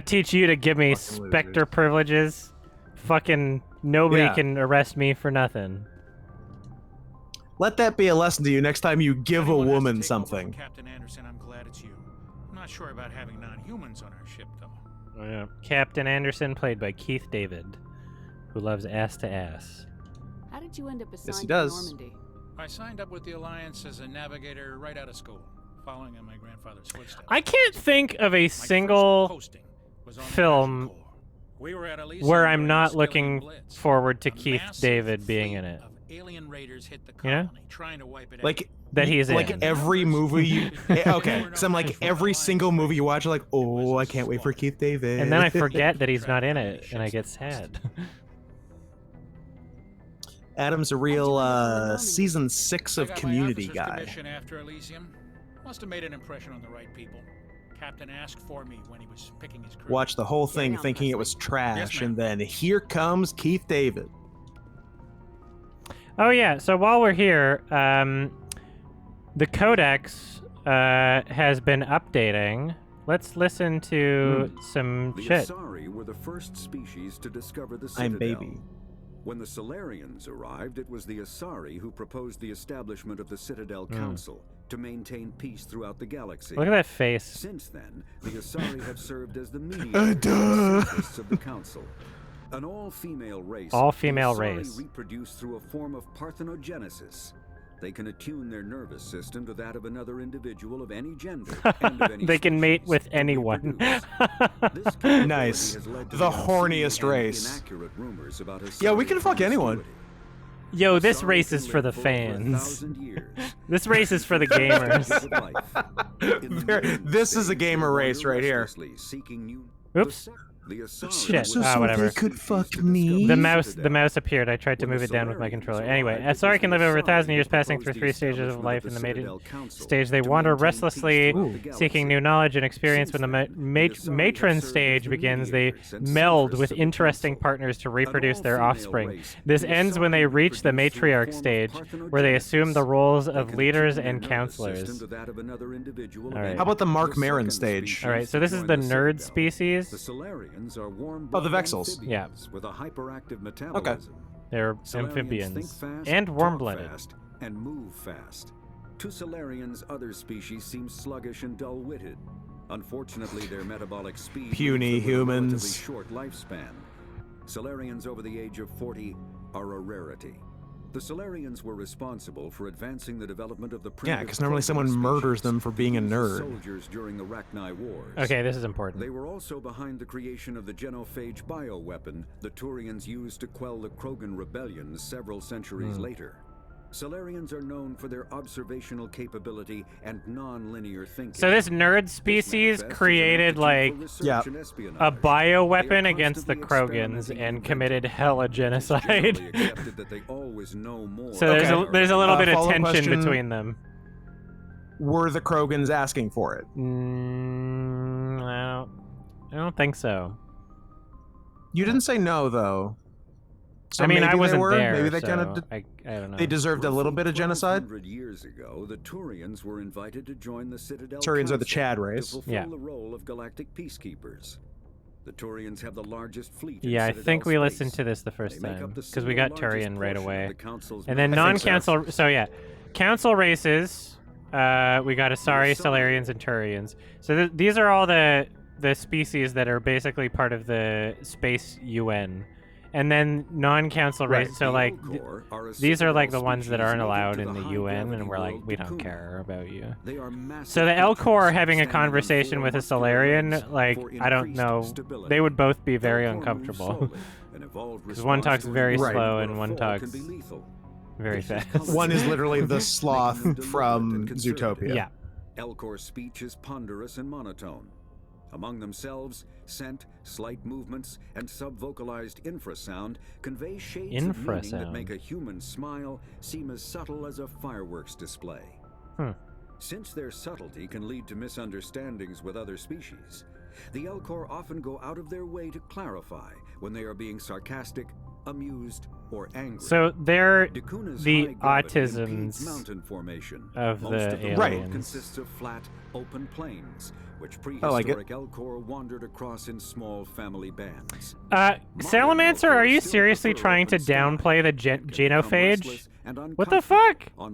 Teach you to give me Fucking Spectre losers. privileges. Fucking nobody Yeah. can arrest me for nothing. Let that be a lesson to you next time you give a Anyone has to woman take over something. for Captain Anderson, I'm glad it's you. I'm not sure about having non-humans on our ship, though. Oh, yeah. Captain Anderson, played by Keith David, who loves ass to ass. How did you end up assigned Yes, he to does. Normandy? I signed up with the Alliance as a navigator right out of school, following in my grandfather's footsteps. I can't think of a My first single posting was on the film Core. We were at Elysium where I'm during not the looking Skilling Blitz. forward to A Keith massive David being fleet in it. of alien raiders hit the You know? colony, trying to wipe it out. Like That he's like in. every movie you okay, because I'm like every single movie you watch, you're like, oh, I can't wait for Keith David. And then I forget that he's not in it, and I get sad. Adam's a real season 6 I of got my Community officer's guy. commission after Elysium. Must have made an impression on the right people. Captain asked for me when he was picking his crew. Watch the whole thing on, thinking it Presley. was trash, Yes, ma'am. and then here comes Keith David. Oh yeah, so while we're here, the Codex has been updating. Let's listen to some The shit. Asari were the first species to discover the I'm Citadel. baby. When the Solarians arrived, it was the Asari who proposed the establishment of the Citadel Council to maintain peace throughout the galaxy. Look at that face. Since then, the Asari have served as the mediators of the Council. An all-female race. All-female the Asari race. reproduce through a form of parthenogenesis. They can attune their nervous system to that of another individual of any gender. And of any They can mate species with to anyone. reproduce. This capability Nice. has led to The obscene horniest and race. inaccurate rumors about Yeah, we Asari can fuck anyone. promiscuity. Yo, this Asari race can is for the live for over fans. 1,000 years. This race is for the gamers. This is a gamer race right here. Oops. Shit. Whatever. could fuck me. The mouse appeared. I tried to move it down with my controller. Anyway, Asari can live over 1,000 years, passing through 3 stages of life. In the mated stage, they wander restlessly, seeking new knowledge and experience. When the matron stage begins, they meld with interesting partners to reproduce their offspring. This ends when they reach the matriarch stage, where they assume the roles of leaders and counselors. Alright. How about the Mark Maron stage? Alright, so this is the nerd species. The Solarians are warm Oh, the Vexels. Yeah. with a hyperactive metabolism. They're Solarians amphibians. think fast, And talk warm-blooded. fast, and move fast. To Solarians, other species seem sluggish and dull-witted. Unfortunately, their metabolic speed Puny leaves them with a relatively humans. short lifespan. Solarians over the age of 40 are a rarity. The Solarians were responsible for advancing the development of the Yeah, because normally someone murders them for being a nerd. soldiers during the Rachni Wars. Okay, this is important. They were also behind the creation of the genophage bioweapon the Turians used to quell the Krogan rebellions several centuries later. Solarians are known for their observational capability and non-linear thinking. So this nerd species created like Yeah. a bioweapon against the Krogans and committed hella genocide. So there's a little bit of follow-up tension question. between them. Were the Krogans asking for it? I don't think so. You didn't say no, though. So I mean, maybe I wasn't they were. there. Maybe they so kind of. I don't know. They deserved a little bit of genocide. 100 years ago, the Turians were invited to join the Citadel Turians are the Council Chad race. to fulfill Yeah. the role of galactic peacekeepers. The Turians have the largest fleet in Yeah, I Citadel think we space. listened to this the first They make time up the because we got single largest Turian right portion of away. the Council's And then I think so. non-council. So yeah, council races. We got Asari, Solarians, and Turians. So these are all the species that are basically part of the space UN. And then non-council Right. races. So like these are like the ones that aren't allowed in the high UN, gravity and we're like, world we don't Dakuna. care about you. They are massive So the Elcor creatures having a standing on conversation four with a muscular Solarian, legs like, for I don't increased know, stability. they would both be very Elcor move uncomfortable. slowly. An evolved 'Cause one response talks to very an slow or and a one fall talks can be lethal. very This is fast. One is color literally the making them sloth deliberate from and conservative. Zootopia. Yeah. Elcor speech is ponderous and monotone. Among themselves, scent, slight movements, and sub-vocalized infrasound convey shades of meaning that Infrasound. make a human smile seem as subtle as a fireworks display. Since their subtlety can lead to misunderstandings with other species, the Elcor often go out of their way to clarify when they are being sarcastic, amused, or angry. So they're Dakuna's the high gravity impedes autisms mountain formation. of Most the of the aliens. world consists of flat, open plains, which I like it. prehistoric Elcor wandered across in small family bands. Salamancer, are you seriously trying to downplay the genophage? What the fuck? I'm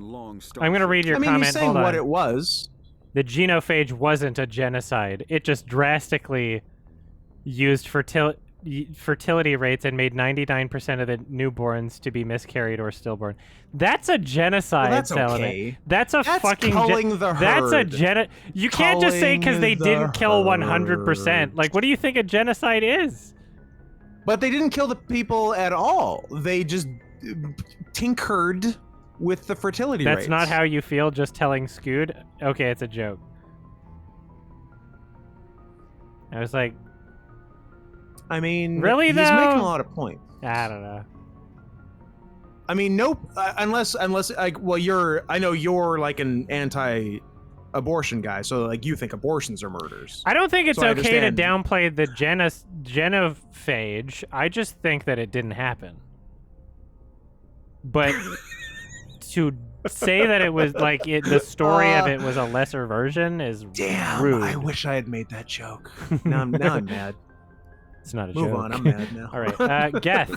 gonna read your I mean, comment. he's saying Hold on. what it was. The genophage wasn't a genocide. It just drastically used fertility. fertility rates and made 99% of the newborns to be miscarried or stillborn. That's a genocide, Well, that's Salome. okay. That's a That's fucking culling the That's a herd. You can't just say because they Culling didn't the kill 100%. herd. Like, what do you think a genocide is? But they didn't kill the people at all. They just tinkered with the fertility rates. That's not how you feel just telling Scoot? Okay, it's a joke. I was like, I mean, really he's though? making a lot of points. I don't know. I mean, nope. Unless like, well, I know you're like an anti-abortion guy, so like you think abortions are murders. I don't think it's So I okay to understand. downplay the genophage. I just think that it didn't happen. But to say that it was like the story of it was a lesser version is rude. I wish I had made that joke. Now I'm mad. It's not a Move joke. on, I'm mad now. All right, Geth.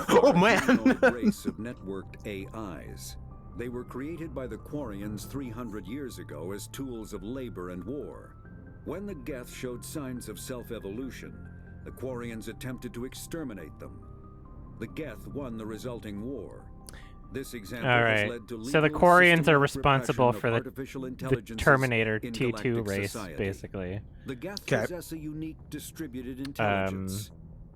Oh man. Race of networked AIs. They were created by the Quarians 300 years ago as tools of labor and war. When the Geth showed signs of self-evolution, the Quarians attempted to exterminate them. The Geth won the resulting war. This example All has right. led to So the legal Quarians are systematic responsible repression for of the artificial the intelligences Terminator in T2 galactic race, society. basically. The Geth possess a unique distributed intelligence.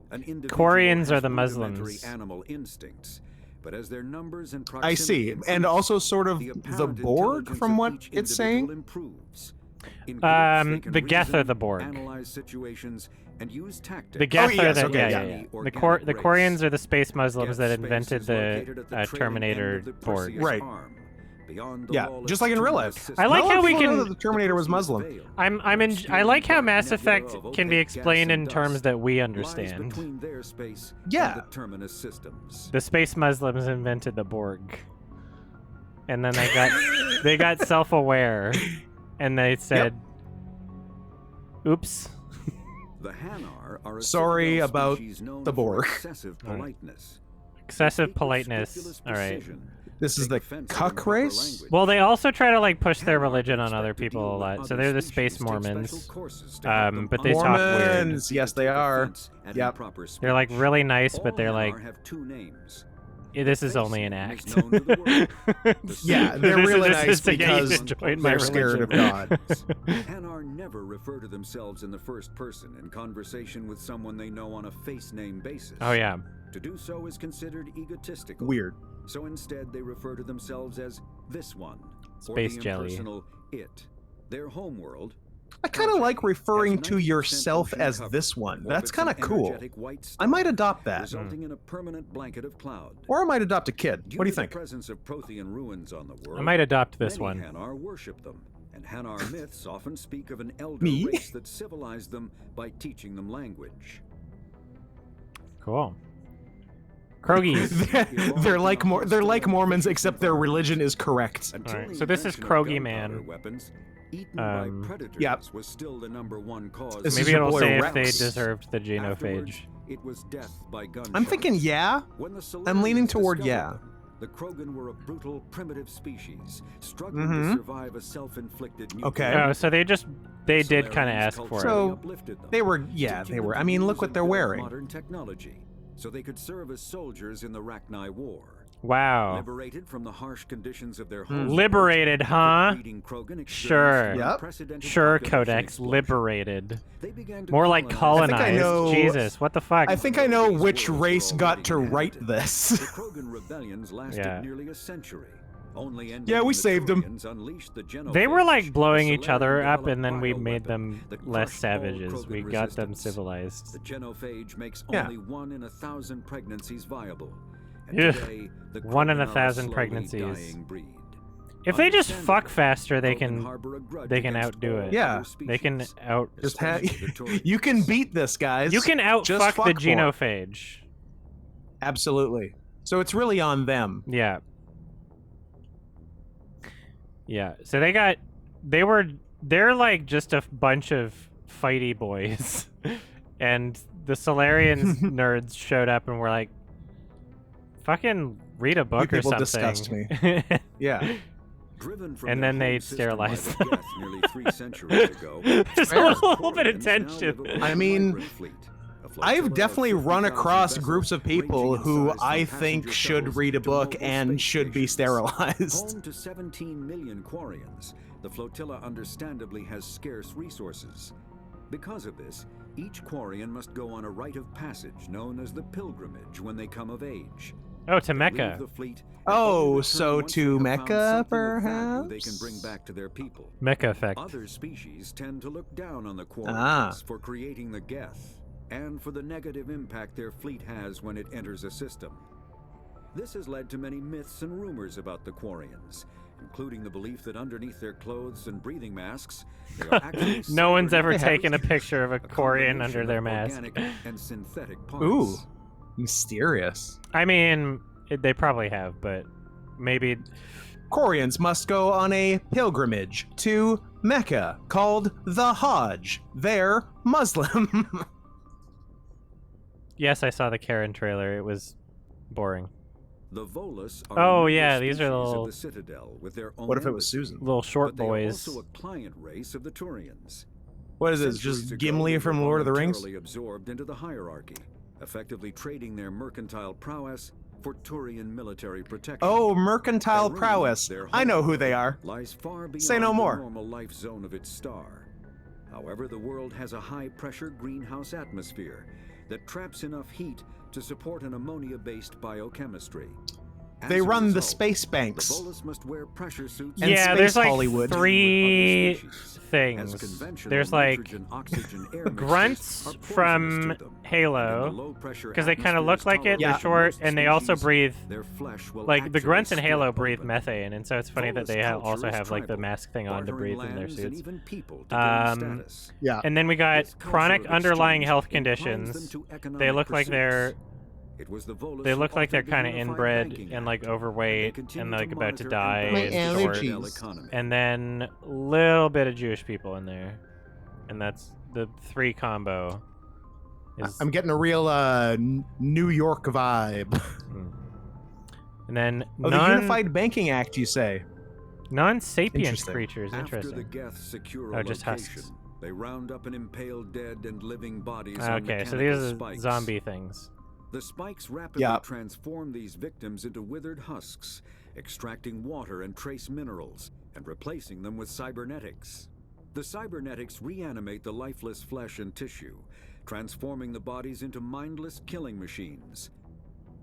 An individual Quarians has are the rudimentary Muslims. Animal instincts, but as their numbers and I see, proximity and increase, also sort of the apparent Borg intelligence from of what each it's individual saying. improves. In groups, they can The Geth are reason, the Borg. analyze situations, and use tactics. The Geth are yes, the okay, yeah. yeah. The Quarians are the space Muslims that Geth space invented is the located at the trailing Terminator end of the Borg. Perseus Right. arm, beyond the Yeah, lawless just like in real life. system. I like Not a lot how of we people know can- that the Terminator was Muslim. I like how Mass Effect can be explained in terms that we lies understand. between their space Yeah. and the terminus systems. The space Muslims invented the Borg, and then they got self-aware, and they said, "Oops." The Hanar are a Sorry citadel about species known the for Borg. excessive politeness. Excessive They speak with politeness. scrupulous All right. precision, This is take the offense at cuck improper race? language. Well, they also try to like push their Hanar religion on expect other to people deal a with lot. So other they're the species, space take special Mormons. courses to help them But they talk weird. Mormons, yes they are. at Yep. improper speech. They're like really nice, but All they're Hanar like, have two names. this is Face only an name act. is known to the world. The Yeah, secret they're This is- really this is nice to get you because to join my they're scared of religion. God. Hanar never refer to themselves in the first person in conversation with someone they know on a face name basis. Oh yeah. To do so is considered egotistical. Weird. So instead, they refer to themselves as this one, Space or the jelly. impersonal it. Their homeworld. I kind of like referring has to 90% yourself ocean as cover, this one. That's orbits kind of an cool. energetic white I star, might adopt that. resulting in a permanent blanket of cloud. Or I might adopt a kid. Due What do you to the think? presence of Prothean ruins on the world, I might adopt this many one. Hanar worship them, and Hanar myths often speak of an elder Me? race that civilized them by teaching them language. Cool. Krogies. they're like Mormons, except their religion is correct. Until Alright, the so this is invention of Krogi gunpowder Man. Weapons, eaten by predators Yep. was still the #1 cause. This is Maybe your it'll boy say Rex. if they deserved the genophage. Afterwards, it was death by gunshot. I'm thinking yeah. When the I'm leaning Solarians toward discovered yeah. them, the Krogan were a brutal, primitive species, struggling Mhm. to survive a self-inflicted nuclear Okay. Oh, so they did kind of Solarians ask for culturally it. So, uplifted them, They were teaching them I to mean, use look what and they're build wearing. Modern technology, so they could serve as soldiers in the Rachni War. Wow. Liberated from the harsh conditions of their home. Liberated, huh? Sure. Yep. Sure, Codex. Liberated. More like I colonized. think I know- Jesus, what the fuck? I think I know which race got to write The this. Krogan rebellions lasted Yeah. nearly a century. Only ending Yeah, we when the saved 'em. Turians unleashed the They were genophage. like blowing The each other Solarian up, and then we developed made bioweapon them that less crushed all savages. Krogan We got them resistance. civilized. The genophage makes Yeah. only 1 in 1,000 pregnancies viable. And Ugh. today, the 1 in Krogan are a 1,000 slowly pregnancies. dying breed. If they just Understandably, fuck faster, they Krogan can harbor a grudge they can against outdo all it. Yeah. other They can species, out Just especially the Turians. you can beat this, guys. you can Just outfuck fuck the more. genophage. Absolutely. So it's really on them. Yeah. Yeah. So they're like just a bunch of fighty boys. And the Solarians nerds showed up and were like, fucking read a book You or people something. disgust me. Yeah. Driven from And their then they home system by sterilized the them. Geth nearly 3 centuries ago, There's a Fair. little bit of Quarians now tension. live aboard I a mean- migrant fleet, a I've definitely run across groups of people who I think should read a book and should be sterilized. Home to 17 million Quarians, the flotilla understandably has scarce resources. Because of this, each Quarian must go on a rite of passage known as the pilgrimage when they come of age. Oh, to Mecca. Oh, so to Mecca, perhaps? They can bring back to their people. Mecca effect. Other species tend to look down on the Quarians for creating the Geth, and for the negative impact their fleet has when it enters a system. This has led to many myths and rumors about the Quarians, including the belief that underneath their clothes and breathing masks, they are actually no one's ever taken a picture of a Quarian under their mask. Organic and synthetic parts. Ooh, mysterious. I mean, they probably have, but maybe... Quarians must go on a pilgrimage to Mecca called the Hajj. They're Muslim. Yes, I saw the Karen trailer. It was boring. The Volus are these are the little... of the Citadel with their own What if it was Susan? Little short but boys. They are also a client race of the Turians. What is this, just Gimli from Lord of the Rings? Voluntarily absorbed into the hierarchy, effectively trading their mercantile prowess for Turian military protection. Oh, mercantile prowess. I know who they are. Lies far beyond Say no more. the normal life zone of its star. However, the world has a high-pressure greenhouse atmosphere that traps enough heat to support an ammonia-based biochemistry. They run the space banks. The Volus must wear pressure suits. And Yeah, space there's like Hollywood. 3 things. There's like grunts from Halo, because they kind of look like it. They're short, and they also breathe. Like the grunts in Halo breathe methane, and so it's funny that they also have like the mask thing on to breathe in their suits. Yeah. And then we got chronic underlying health conditions. They look like they're kind of inbred and like overweight and like about to die. My and short. allergies. And then a little bit of Jewish people in there, and that's the 3 combo. I'm getting a real New York vibe. And then the Unified Banking Act, you say? Non-sapient creatures. After Interesting. the Geth secure a just location, husks. they round up and impale dead and living bodies on Okay, so mechanical these are spikes. zombie things. The spikes rapidly transform these victims into withered husks, extracting water and trace minerals, and replacing them with cybernetics. The cybernetics reanimate the lifeless flesh and tissue, transforming the bodies into mindless killing machines.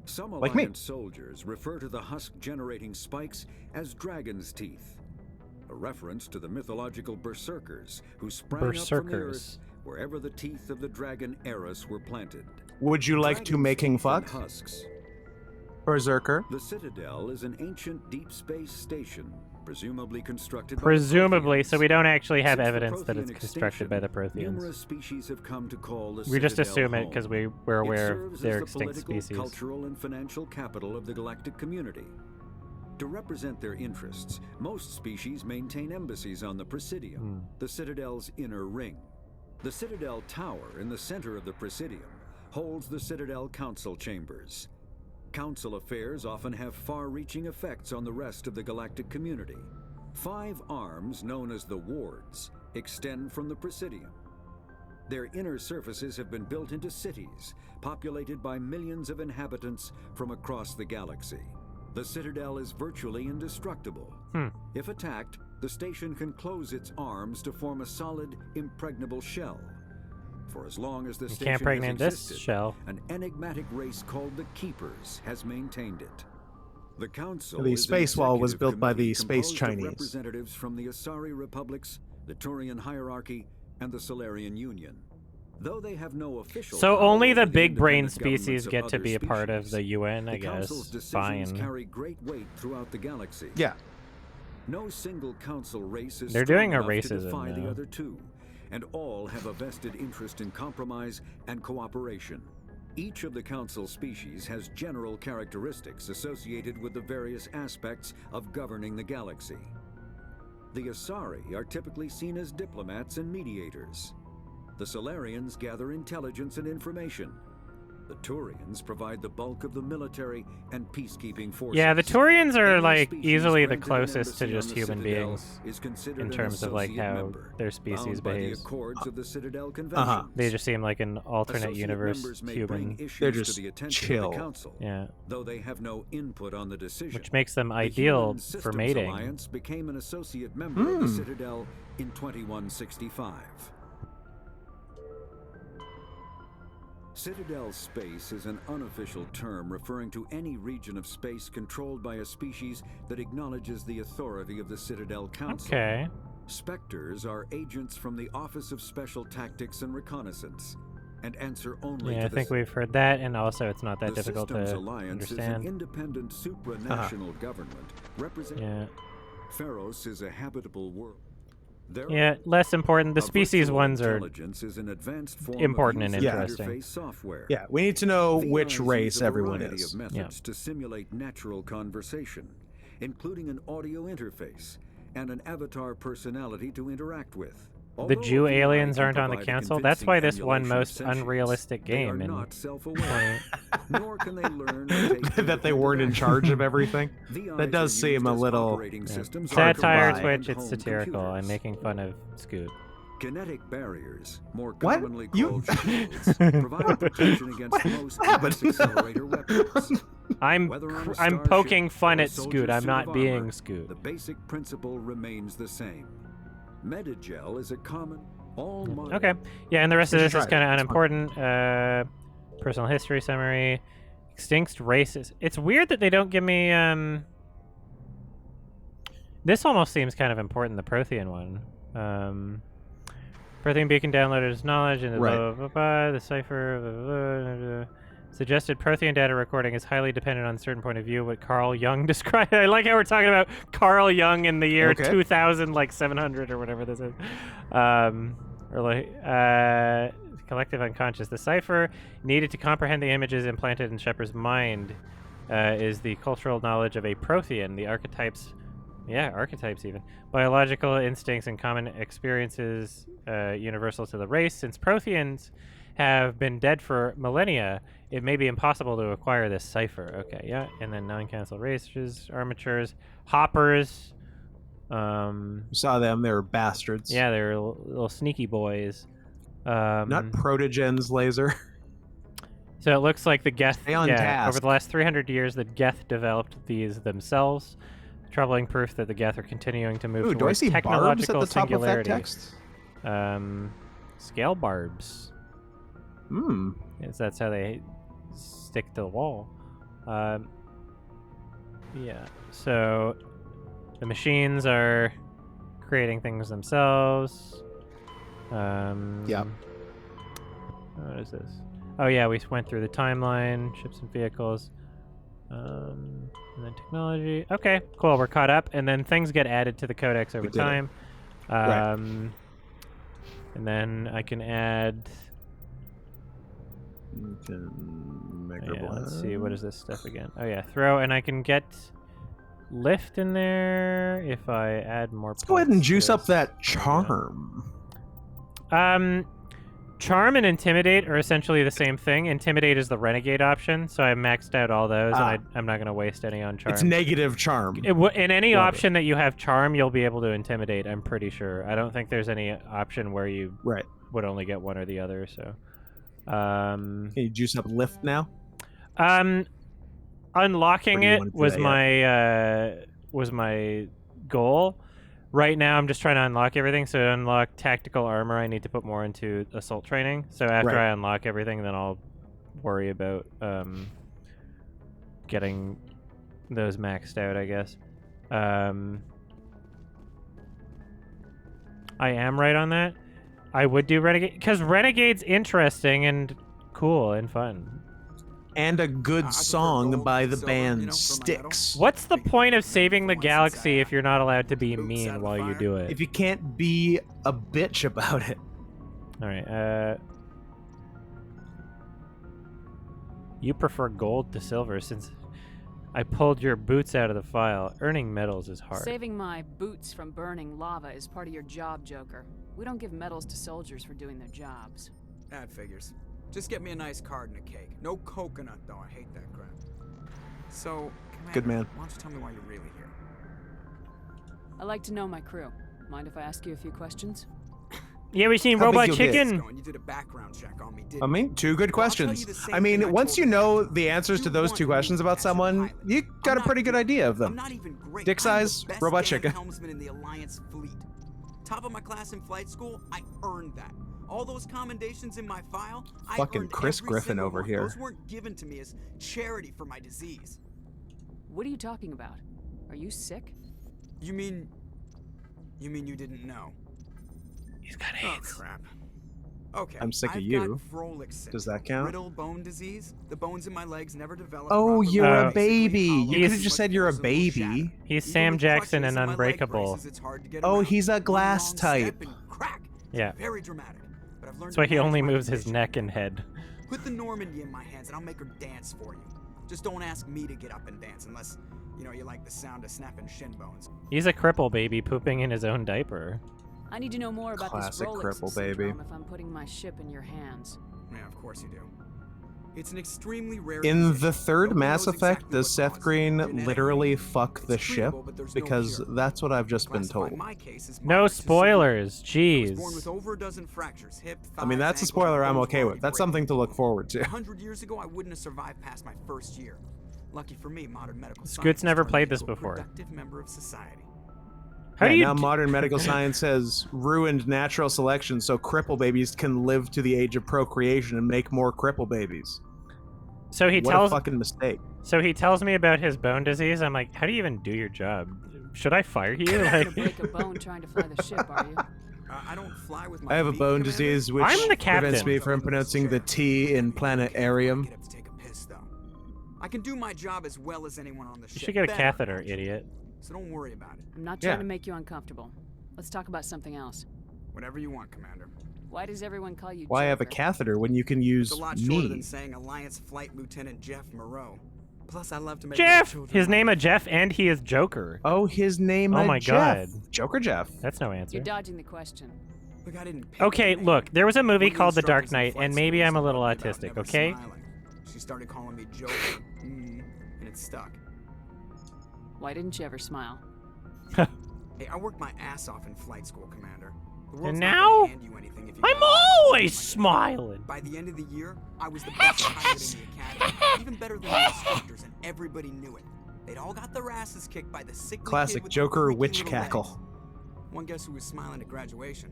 Some Alliance soldiers refer to the husk-generating spikes as dragon's teeth, a reference to the mythological berserkers who sprang up from the earth wherever the teeth of the dragon Eris were planted. Would you like to making fuck? Husks. Berserker. The Citadel is an ancient deep space station, presumably constructed Presumably, so we don't actually have Since the evidence that it's Prothean constructed by the extinction, Protheans. Numerous species have come to call the We just Citadel assume it home. because we're aware It of serves their as the extinct political, species. cultural, and financial capital of the galactic community. To represent their interests, most species maintain embassies on the Presidium, the Citadel's inner ring. The Citadel Tower in the center of the Presidium holds the Citadel Council Chambers. Council affairs often have far-reaching effects on the rest of the galactic community. 5 arms, known as the Wards, extend from the Presidium. Their inner surfaces have been built into cities, populated by millions of inhabitants from across the galaxy. The Citadel is virtually indestructible. If attacked, the station can close its arms to form a solid, impregnable shell. For as long as the station can't pregnant has this existed, shell. an enigmatic race called the Keepers has maintained it. The Council The is space an wall was executive built by the committee space composed of Chinese. representatives from the Asari Republics, the Turian Hierarchy, and the Solarian Union. Though they have no official So power only over the big brain independent governments species of get to other be a part of species, the UN, I the guess. Council's decisions Fine. carry great weight throughout the galaxy. Yeah. No single council race is They're strong doing a enough to racism defy the now. other 2, and all have a vested interest in compromise and cooperation. Each of the council species has general characteristics associated with the various aspects of governing the galaxy. The Asari are typically seen as diplomats and mediators. The Solarians gather intelligence and information. The Turians provide the bulk of the military and peacekeeping forces. Yeah, the Turians are Any like species easily the granted an closest to embassy just on the human Citadel beings is considered in an terms of like associate how member, their species bound by the behaves. accords of the Citadel Conventions. They just seem like an alternate Associate universe members may human. bring issues They're to just the attention chill. of the council, Yeah. though they have no input on the decision. Which makes them The ideal Human for Systems mating. Alliance became an associate member of the Citadel in 2165. Citadel space is an unofficial term referring to any region of space controlled by a species that acknowledges the authority of the Citadel Council. Okay. Spectres are agents from the Office of Special Tactics and Reconnaissance, and answer only Yeah, to I think we've heard that, and also it's not that difficult to Systems Alliance is an understand. independent supranational government representing. Yeah. Pharos is a habitable world. Yeah, less important. The A species virtual ones are intelligence is an advanced form important of and user interesting. interface software. Yeah, we need to know VIs which use race a everyone variety is. of methods to simulate natural conversation, including an audio interface and an avatar personality to interact with. The Although Jew a VI aliens can aren't on the provide a council. That's why this one convincing most emulation of unrealistic sentience, game they are in not self-aware, nor can they learn or take That they weren't in charge of everything. VIs That does are seem used a as little operating systems on satire, combined Twitch. It's home satirical. I'm computers. making fun of Scoot. Kinetic barriers, more What? commonly You- called shields, provide protection against most mass accelerator weapons. I'm Whether on a I'm starship poking fun or a at Scoot. soldier's I'm suit not of being armor, Scoot. The basic principle remains the same. Medigel is a common all Okay. Yeah, and the rest We of should this is try it. kind of It's fun. unimportant. Personal history summary. Extinct races. It's weird that they don't give me This almost seems kind of important, the Prothean one. Prothean beacon downloaded its knowledge and Right. blah, blah, blah, the cipher. Blah, blah, blah, blah. Suggested Prothean data recording is highly dependent on a certain point of view. What Carl Jung described. I like how we're talking about Carl Jung in the year Okay. 2000, like 700 or whatever this is. Collective unconscious. The cipher needed to comprehend the images implanted in Shepard's mind is the cultural knowledge of a Prothean, the archetypes. Yeah, archetypes even. Biological instincts and common experiences universal to the race. Since Protheans have been dead for millennia, it may be impossible to acquire this cipher. Okay, yeah. And then non-council races, armatures, hoppers. We saw them. They were bastards. Yeah, they're little sneaky boys. Not Protogen's laser. So it looks like the Geth, Stay on task. over the last 300 years, the Geth developed these themselves. Troubling proof that the Geth are continuing to move Ooh, do I towards see barbs technological at the top of that singularity. text? Scale barbs. Hmm. Yes, that's how they stick to the wall. Yeah. So the machines are creating things themselves. Yep. What is this? Oh yeah, we went through the timeline, ships and vehicles. And then technology. Okay, cool. We're caught up, and then things get added to the Codex over did it. time. Right. And then I can add. You can make her Yeah, let's blind. see. What is this stuff again? Oh yeah, throw, and I can get lift in there if I add more. Let's go ahead and points to juice up this. that charm. Charm and Intimidate are essentially the same thing. Intimidate is the Renegade option, so I maxed out all those, and I'm not going to waste any on Charm. It's negative charm. In any Love option that you have Charm, you'll be able to Intimidate, I'm pretty sure. I don't think there's any option where you would only get one or the other, so... Can you juice up lift now? Unlocking Or do you it wanna do was that was my goal. Right now, I'm just trying to unlock everything. So to unlock tactical armor, I need to put more into assault training. So after I unlock everything, then I'll worry about getting those maxed out, I guess. I am right on that. I would do Renegade, because Renegade's interesting and cool and fun. And a good song by the band Styx. What's the point of saving the galaxy if you're not allowed to be mean while you do it? If you can't be a bitch about it. Alright, you prefer gold to silver since I pulled your boots out of the file. Earning medals is hard. Saving my boots from burning lava is part of your job, Joker. We don't give medals to soldiers for doing their jobs. That figures. Just get me a nice card and a cake. No coconut, though. I hate that crap. So, Commander, Good man. why don't you tell me why you're really here? I like to know my crew. Mind if I ask you a few questions? Yeah, we seen How big Robot you'll get? Chicken. You did a background check on me, didn't I mean, two good questions. I mean, once you know the answers to those two questions about someone, you got a pretty good idea of them. I'm not even great. Dick size, I'm the best Robot damn Chicken. helmsman in the Alliance fleet. Top of my class in flight school, I earned that. All those commendations in my file, I Fucking earned Chris every Griffin single over one. here. Those weren't given to me as charity for my disease. What are you talking about? Are you sick? You mean you didn't know? He's got Oh AIDS. crap. Okay. I'm sick of I've you. got Froelich syndrome, Does that count? Brittle bone disease. The bones in my legs never develop. Oh, properly. you're a Basically, baby. You He's- could have just said you're a baby. He's Even Sam with Jackson crutches in and my leg Unbreakable. braces, it's hard to get Oh, around. he's a One glass wrong step type. and crack. It's Yeah. Very dramatic. But I've learned That's why to he manage only my moves his condition. neck and head. Put the Normandy in my hands and I'll make her dance for you. Just don't ask me to get up and dance unless, you like the sound of snapping shin bones. He's a cripple baby pooping in his own diaper. I need to know more about Classic this Rolex cripple syndrome baby. if I'm putting my ship in your hands. Yeah, of course you do. It's an extremely rare In condition. the third Nobody Mass knows Effect, exactly does what Seth causes it. Green Genetically, literally fuck the it's ship? treatable, but there's no Because cure. that's what I've just been Classified told. my case as No moderate to severe. spoilers. I was Jeez. born with over a dozen fractures, hip, I mean, thighs, that's a ankles, spoiler and I'm bones okay were with. That's already something to look breaking. forward to. 100 years ago, I wouldn't have survived past my first year. Lucky for me, modern medical Scoot's science never turned me played this into a before. productive member of society. How do you now modern medical science has ruined natural selection so cripple babies can live to the age of procreation and make more cripple babies. So he What tells a fucking mistake. So he tells me about his bone disease. I'm like, how do you even do your job? Should I fire you? You're not Like, gonna break a bone trying to fly the ship, are you? I don't fly with my I have a feet, bone Commander. disease which I'm the prevents captain. me from pronouncing the T in planetarium. Get up to take a piss, though. I can do my job as well as anyone on the ship. you should get a Better, catheter, actually. idiot. So don't worry about it. I'm not trying Yeah. to make you uncomfortable. Let's talk about something else. Whatever you want, Commander. Why does everyone call you Why have a Joker? catheter when you can use It's a lot shorter me? than saying Alliance Flight Lieutenant Jeff Moreau. Plus, I love to make Jeff! little His children name a Jeff and he is Joker. Oh, his name Oh a my Jeff. God. Joker Jeff. That's no answer. You're dodging the question. Look, I didn't pick Okay, the name. look, there was a movie One of the called The Dark instructors in Knight, flight and school maybe used I'm to a little tell me about autistic, never okay? smiling. She started calling me Joker, and it stuck. Why didn't you ever smile? Hey, I worked my ass off in flight school, Commander. The world's And not now, gonna hand you anything if you I'm don't. always smiling. By the end of the year, I was the best pilot in the academy, even better than the instructors, and everybody knew it. They'd all got their asses kicked by the sickly Classic kid with the Joker creaky witch little cackle. legs. One guess who was smiling at graduation?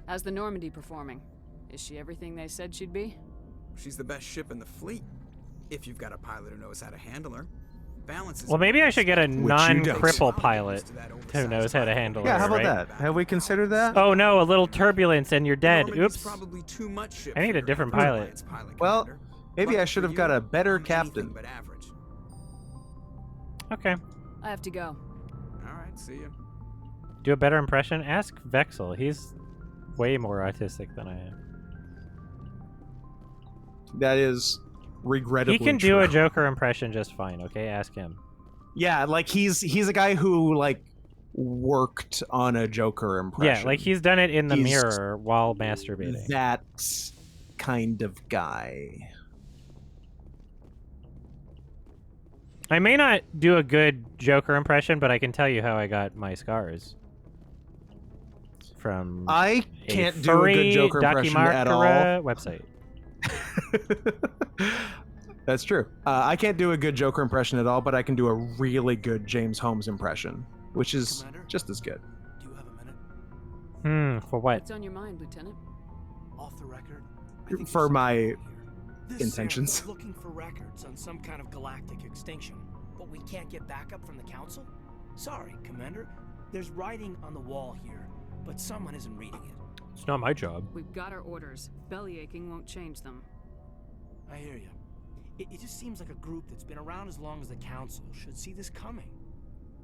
How's the Normandy performing? Is she everything they said she'd be? She's the best ship in the fleet, if you've got a pilot who knows how to handle her. Balance is Well, maybe I should get a you don't. non-cripple pilot who knows how to handle Yeah, her, how about right? that? Have we considered that? Oh no, a little turbulence and you're dead. Normandy's Oops. probably too much ship I need for a your different average pilot. Alliance pilot, Well, Commander. maybe Lucky I should for have got you, a better I'm anything captain. but average. Okay. I have to go. All right, see you. Do a better impression? Ask Vexel. He's way more autistic than I am. That is regrettably He can true. do a Joker impression just fine, okay? Ask him. Yeah, like he's a guy who like worked on a Joker impression. Yeah, like he's done it in the He's mirror while masturbating. that kind of guy. I may not do a good Joker impression, but I can tell you how I got my scars. From I a can't do a furry good Joker impression at all. Dakimakura website. That's true. I can't do a good Joker impression at all, but I can do a really good James Holmes impression, which is Commander? just as good. Do you have a minute? For what? What's on your mind, Lieutenant? Off the record? I think For there's my something wrong here. This intentions. Sarah is looking for records on some kind of galactic extinction, but we can't get backup from the Council? Sorry, Commander. There's writing on the wall here, but someone isn't reading it. It's not my job. We've got our orders. Belly aching won't change them. I hear you. It just seems like a group that's been around as long as the Council should see this coming.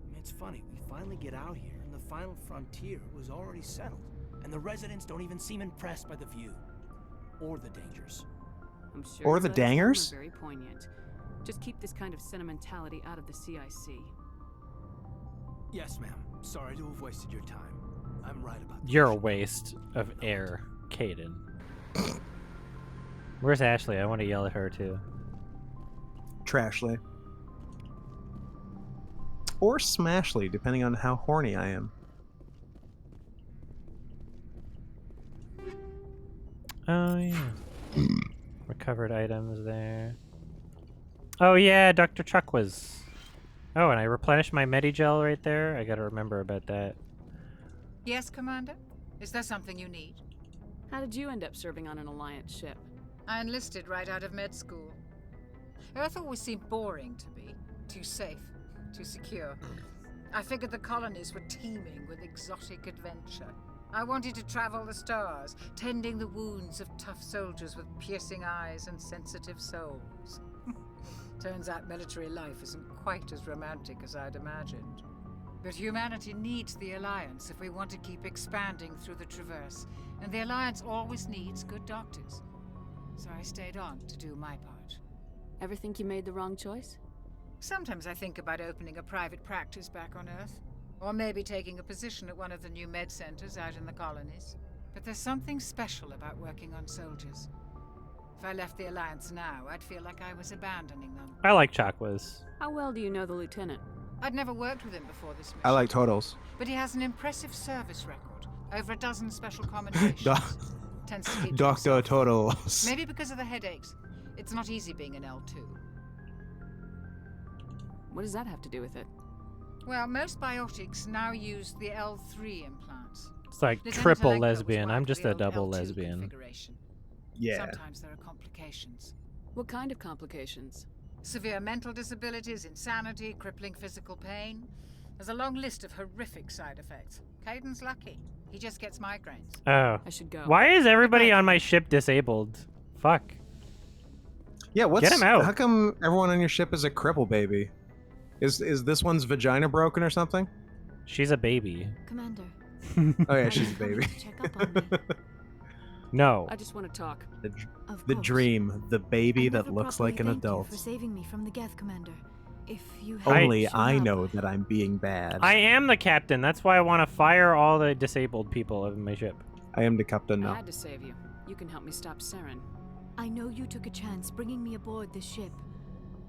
I mean, it's funny, we finally get out here, and the final frontier was already settled, and the residents don't even seem impressed by the view. Or the dangers. I'm sure Or your the letters home dangers? are very poignant. Just keep this kind of sentimentality out of the CIC. Yes, ma'am. Sorry to have wasted your time. I'm right about that. You're a waste of air, Caden. Where's Ashley? I want to yell at her too. Trashly. Or Smashly, depending on how horny I am. Oh, yeah. Recovered items there. Oh, yeah, Dr. Chuck was... Oh, and I replenished my Medigel right there. I gotta remember about that. Yes, Commander? Is there something you need? How did you end up serving on an Alliance ship? I enlisted right out of med school. Earth always seemed boring to me. Too safe, too secure. I figured the colonies were teeming with exotic adventure. I wanted to travel the stars, tending the wounds of tough soldiers with piercing eyes and sensitive souls. Turns out military life isn't quite as romantic as I'd imagined. But humanity needs the Alliance if we want to keep expanding through the Traverse, and the Alliance always needs good doctors. So I stayed on to do my part. Ever think you made the wrong choice? Sometimes I think about opening a private practice back on Earth. Or maybe taking a position at one of the new med centers out in the colonies. But there's something special about working on soldiers. If I left the Alliance now, I'd feel like I was abandoning them. I like Chakwas. How well do you know the Lieutenant? I'd never worked with him before this mission. I like totals. But he has an impressive service record. Over a dozen special commendations. Tends to keep to Dr. himself. Totals. Maybe because of the headaches. It's not easy being an L2. What does that have to do with it? Well, most biotics now use the L3 implants. It's like Lieutenant triple Alenka was lesbian. wired I'm for just the a old double L2 lesbian. configuration. Yeah. Sometimes there are complications. What kind of complications? Severe mental disabilities, insanity, crippling physical pain. There's a long list of horrific side effects. Caden's lucky. He just gets migraines. Oh. I should go. Why is everybody on my ship disabled? Fuck. Yeah, what's... Get him out. How come everyone on your ship is a cripple baby? Is this one's vagina broken or something? She's a baby. Commander. Oh yeah, she's a baby. Check up on me. No. I just want to talk. The dream, the baby I that never looks properly like an thanked you adult. for saving me from the Geth, Commander. If you Only hadn't I shown up, know that I'm being bad. I am the captain. That's why I want to fire all the disabled people of my ship. I am the captain I now. had to save you. You can help me stop Saren. I know you took a chance bringing me aboard this ship.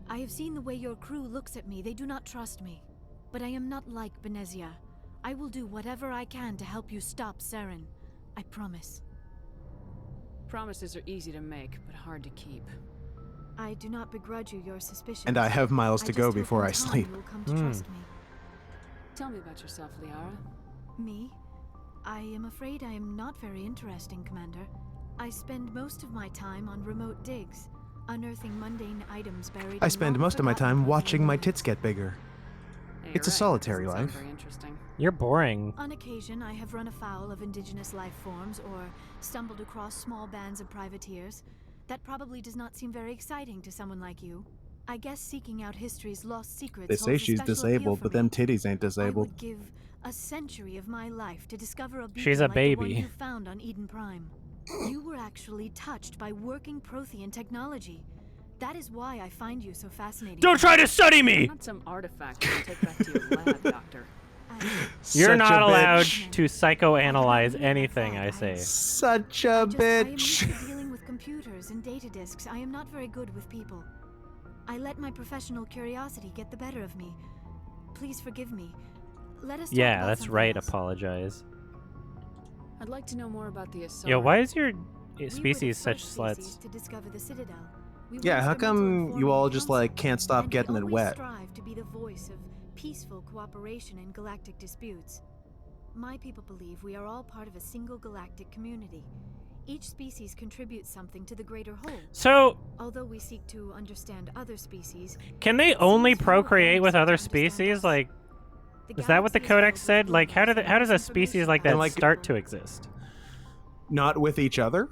I have seen the way your crew looks at me. They do not trust me. But I am not like Benezia. I will do whatever I can to help you stop Saren. I promise. Promises are easy to make, but hard to keep. I do not begrudge you your suspicions. And I have miles to just go hope before in I time sleep. you will come to trust me. Tell me about yourself, Liara. Me? I am afraid I am not very interesting, Commander. I spend most of my time on remote digs, unearthing mundane items buried I in spend most of my long-forgotten time watching my lands. tits get bigger. Hey, It's a right. solitary Doesn't sound life. very interesting. You're boring. On occasion, I have run afoul of indigenous life forms or stumbled across small bands of privateers. That probably does not seem very exciting to someone like you. I guess seeking out history's lost secrets They say holds a she's special appeal disabled, for but me. them titties ain't I disabled. would give a century of my life to discover a beacon She's a like the one baby. you found on Eden Prime. You were actually touched by working Prothean technology. That is why I find you so fascinating. Don't try to study me! Not some artifact you can take back to your lab, Doctor. You're Such not a allowed bitch. to psychoanalyze anything I say. Such a I am bitch. used to dealing with computers and data disks. I am not very good with people. I let my professional curiosity get the better of me. Please forgive me. Let us talk Yeah, about that's something right. else. Apologize. I'd like to know more about the Asari. Yo, why is your We were the species such first species sluts? to discover the Citadel. We were Yeah, how instrumental in come you forming all the just council, like can't stop and we getting it always wet? strive to be the voice of peaceful cooperation in galactic disputes. My people believe we are all part of a single galactic community. Each species contributes something to the greater whole. So, Although we seek to understand other species, can they only procreate with other species? Like, is that what the Codex said? Like, how does a species like that And, like, start to exist? Not with each other?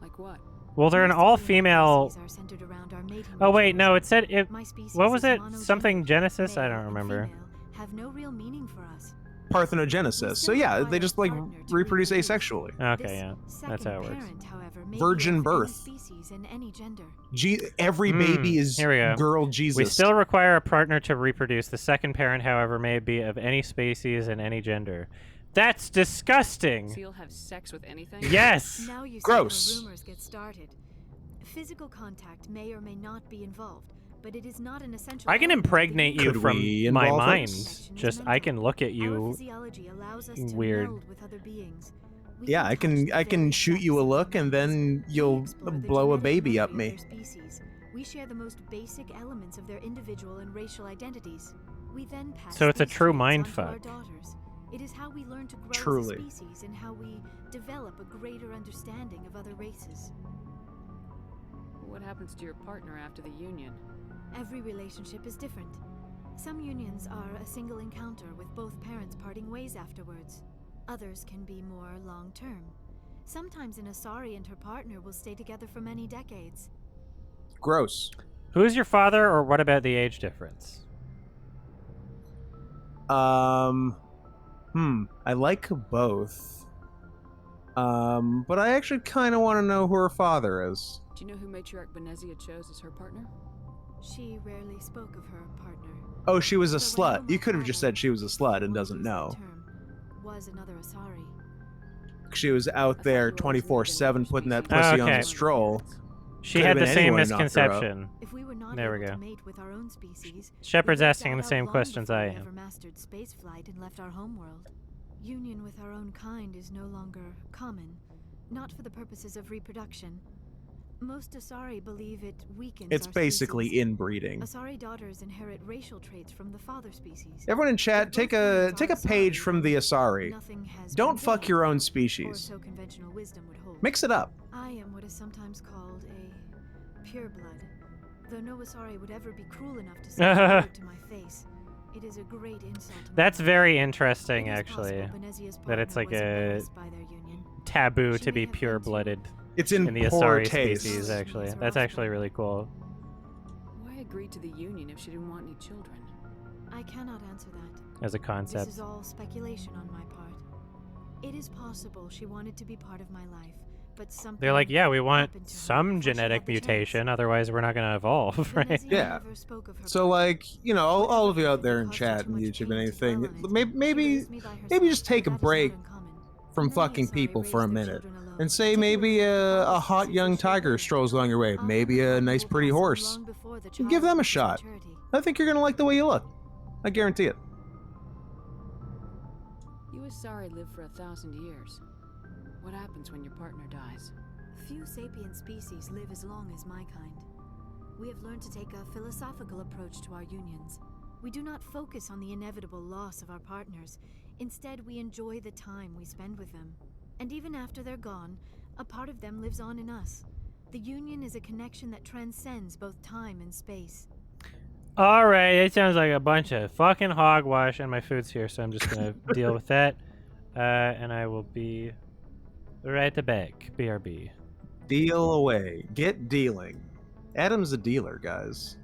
Like what? Well, they're an all-female. species are centered around our mating Oh wait, rituals. no, it said it. My species What was is it? monogenic. Something Genesis? I Male don't and remember. female have no real meaning for us. Parthenogenesis. So yeah, they just like reproduce asexually. Okay, This yeah, that's second how it works. parent, however, may be Virgin of any birth. species and any gender. Every baby is Here we go. girl Jesus. We still require a partner to reproduce. The second parent, however, may be of any species and any gender. That's disgusting. So you'll have sex with anything? Yes. Now you see Gross. how rumors get started. Physical contact may or may not be involved, but it is not an essential. I can impregnate you Could from we my involve it? mind. Just I can look at Our you physiology allows us to weird. meld with other beings. We Yeah, can I touch can the I can very shoot you a depths of look our and minds. then We you'll explore the blow a genetic baby up memory me. of their species. We share the most basic elements of their individual and racial identities. We then pass So it's a these true traits mind onto our fuck. daughters. It is how we learn to grow Truly. as a species and how we develop a greater understanding of other races. What happens to your partner after the union? Every relationship is different. Some unions are a single encounter with both parents parting ways afterwards. Others can be more long-term. Sometimes an Asari and her partner will stay together for many decades. Gross. Who's your father, or what about the age difference? I like both. But I actually kind of want to know who her father is. Do you know who Matriarch Benezia chose as her partner? She rarely spoke of her partner. Oh, she was a So I know slut. my You could have just father, said she was a slut and if doesn't one used know. that term, was another Asari. She was out there 24/7 putting that Oh, pussy on okay. the stroll. She Could've had the been same anyone who knocked her up. misconception. If we were not There we able go. to mate with our own species, Shepard's we would asking die the out same long questions before I we am. ever mastered spaceflight and left our homeworld. Union with our own kind is no longer common, not for the purposes of reproduction. Most Asari believe it weakens It's our basically species. inbreeding. Asari daughters inherit racial traits from the father species. Everyone in chat, take a page from the Asari. Nothing has Don't been fuck gained, your own or species. so conventional wisdom would hold. Mix it up. I am what is sometimes called a pureblood. Though no Asari would ever be cruel enough to say a word to my face, it is a great insult to my That's life. very interesting, It is actually. possible Benezia's That it's partner like was a embarrassed by their union. taboo She to may be have been pure-blooded. It's in the poor Asari taste. species, actually. That's actually really cool. Why agree to the union if she didn't want any children? I cannot answer that. As a concept. This is all speculation on my part. It is possible she wanted to be part of my life, but something They're like, yeah, we want happened to her some before she genetic got the chance. mutation, otherwise we're not going to evolve, right? Venezia Yeah. never spoke of her So, like, you know, all of you out there in chat and YouTube and anything, maybe just take a break from fucking people for a minute and say maybe a hot young tiger strolls along your way, maybe a nice pretty horse. Give them a shot. I think you're gonna like the way you look. I guarantee it. You Asari live for 1,000 years. What happens when your partner dies? Few sapient species live as long as my kind. We have learned to take a philosophical approach to our unions. We do not focus on the inevitable loss of our partners. Instead, we enjoy the time we spend with them. And even after they're gone, a part of them lives on in us. The union is a connection that transcends both time and space. Alright, it sounds like a bunch of fucking hogwash, and my food's here, so I'm just gonna deal with that. And I will be right back. BRB. Deal away. Get dealing. Adam's a dealer, guys.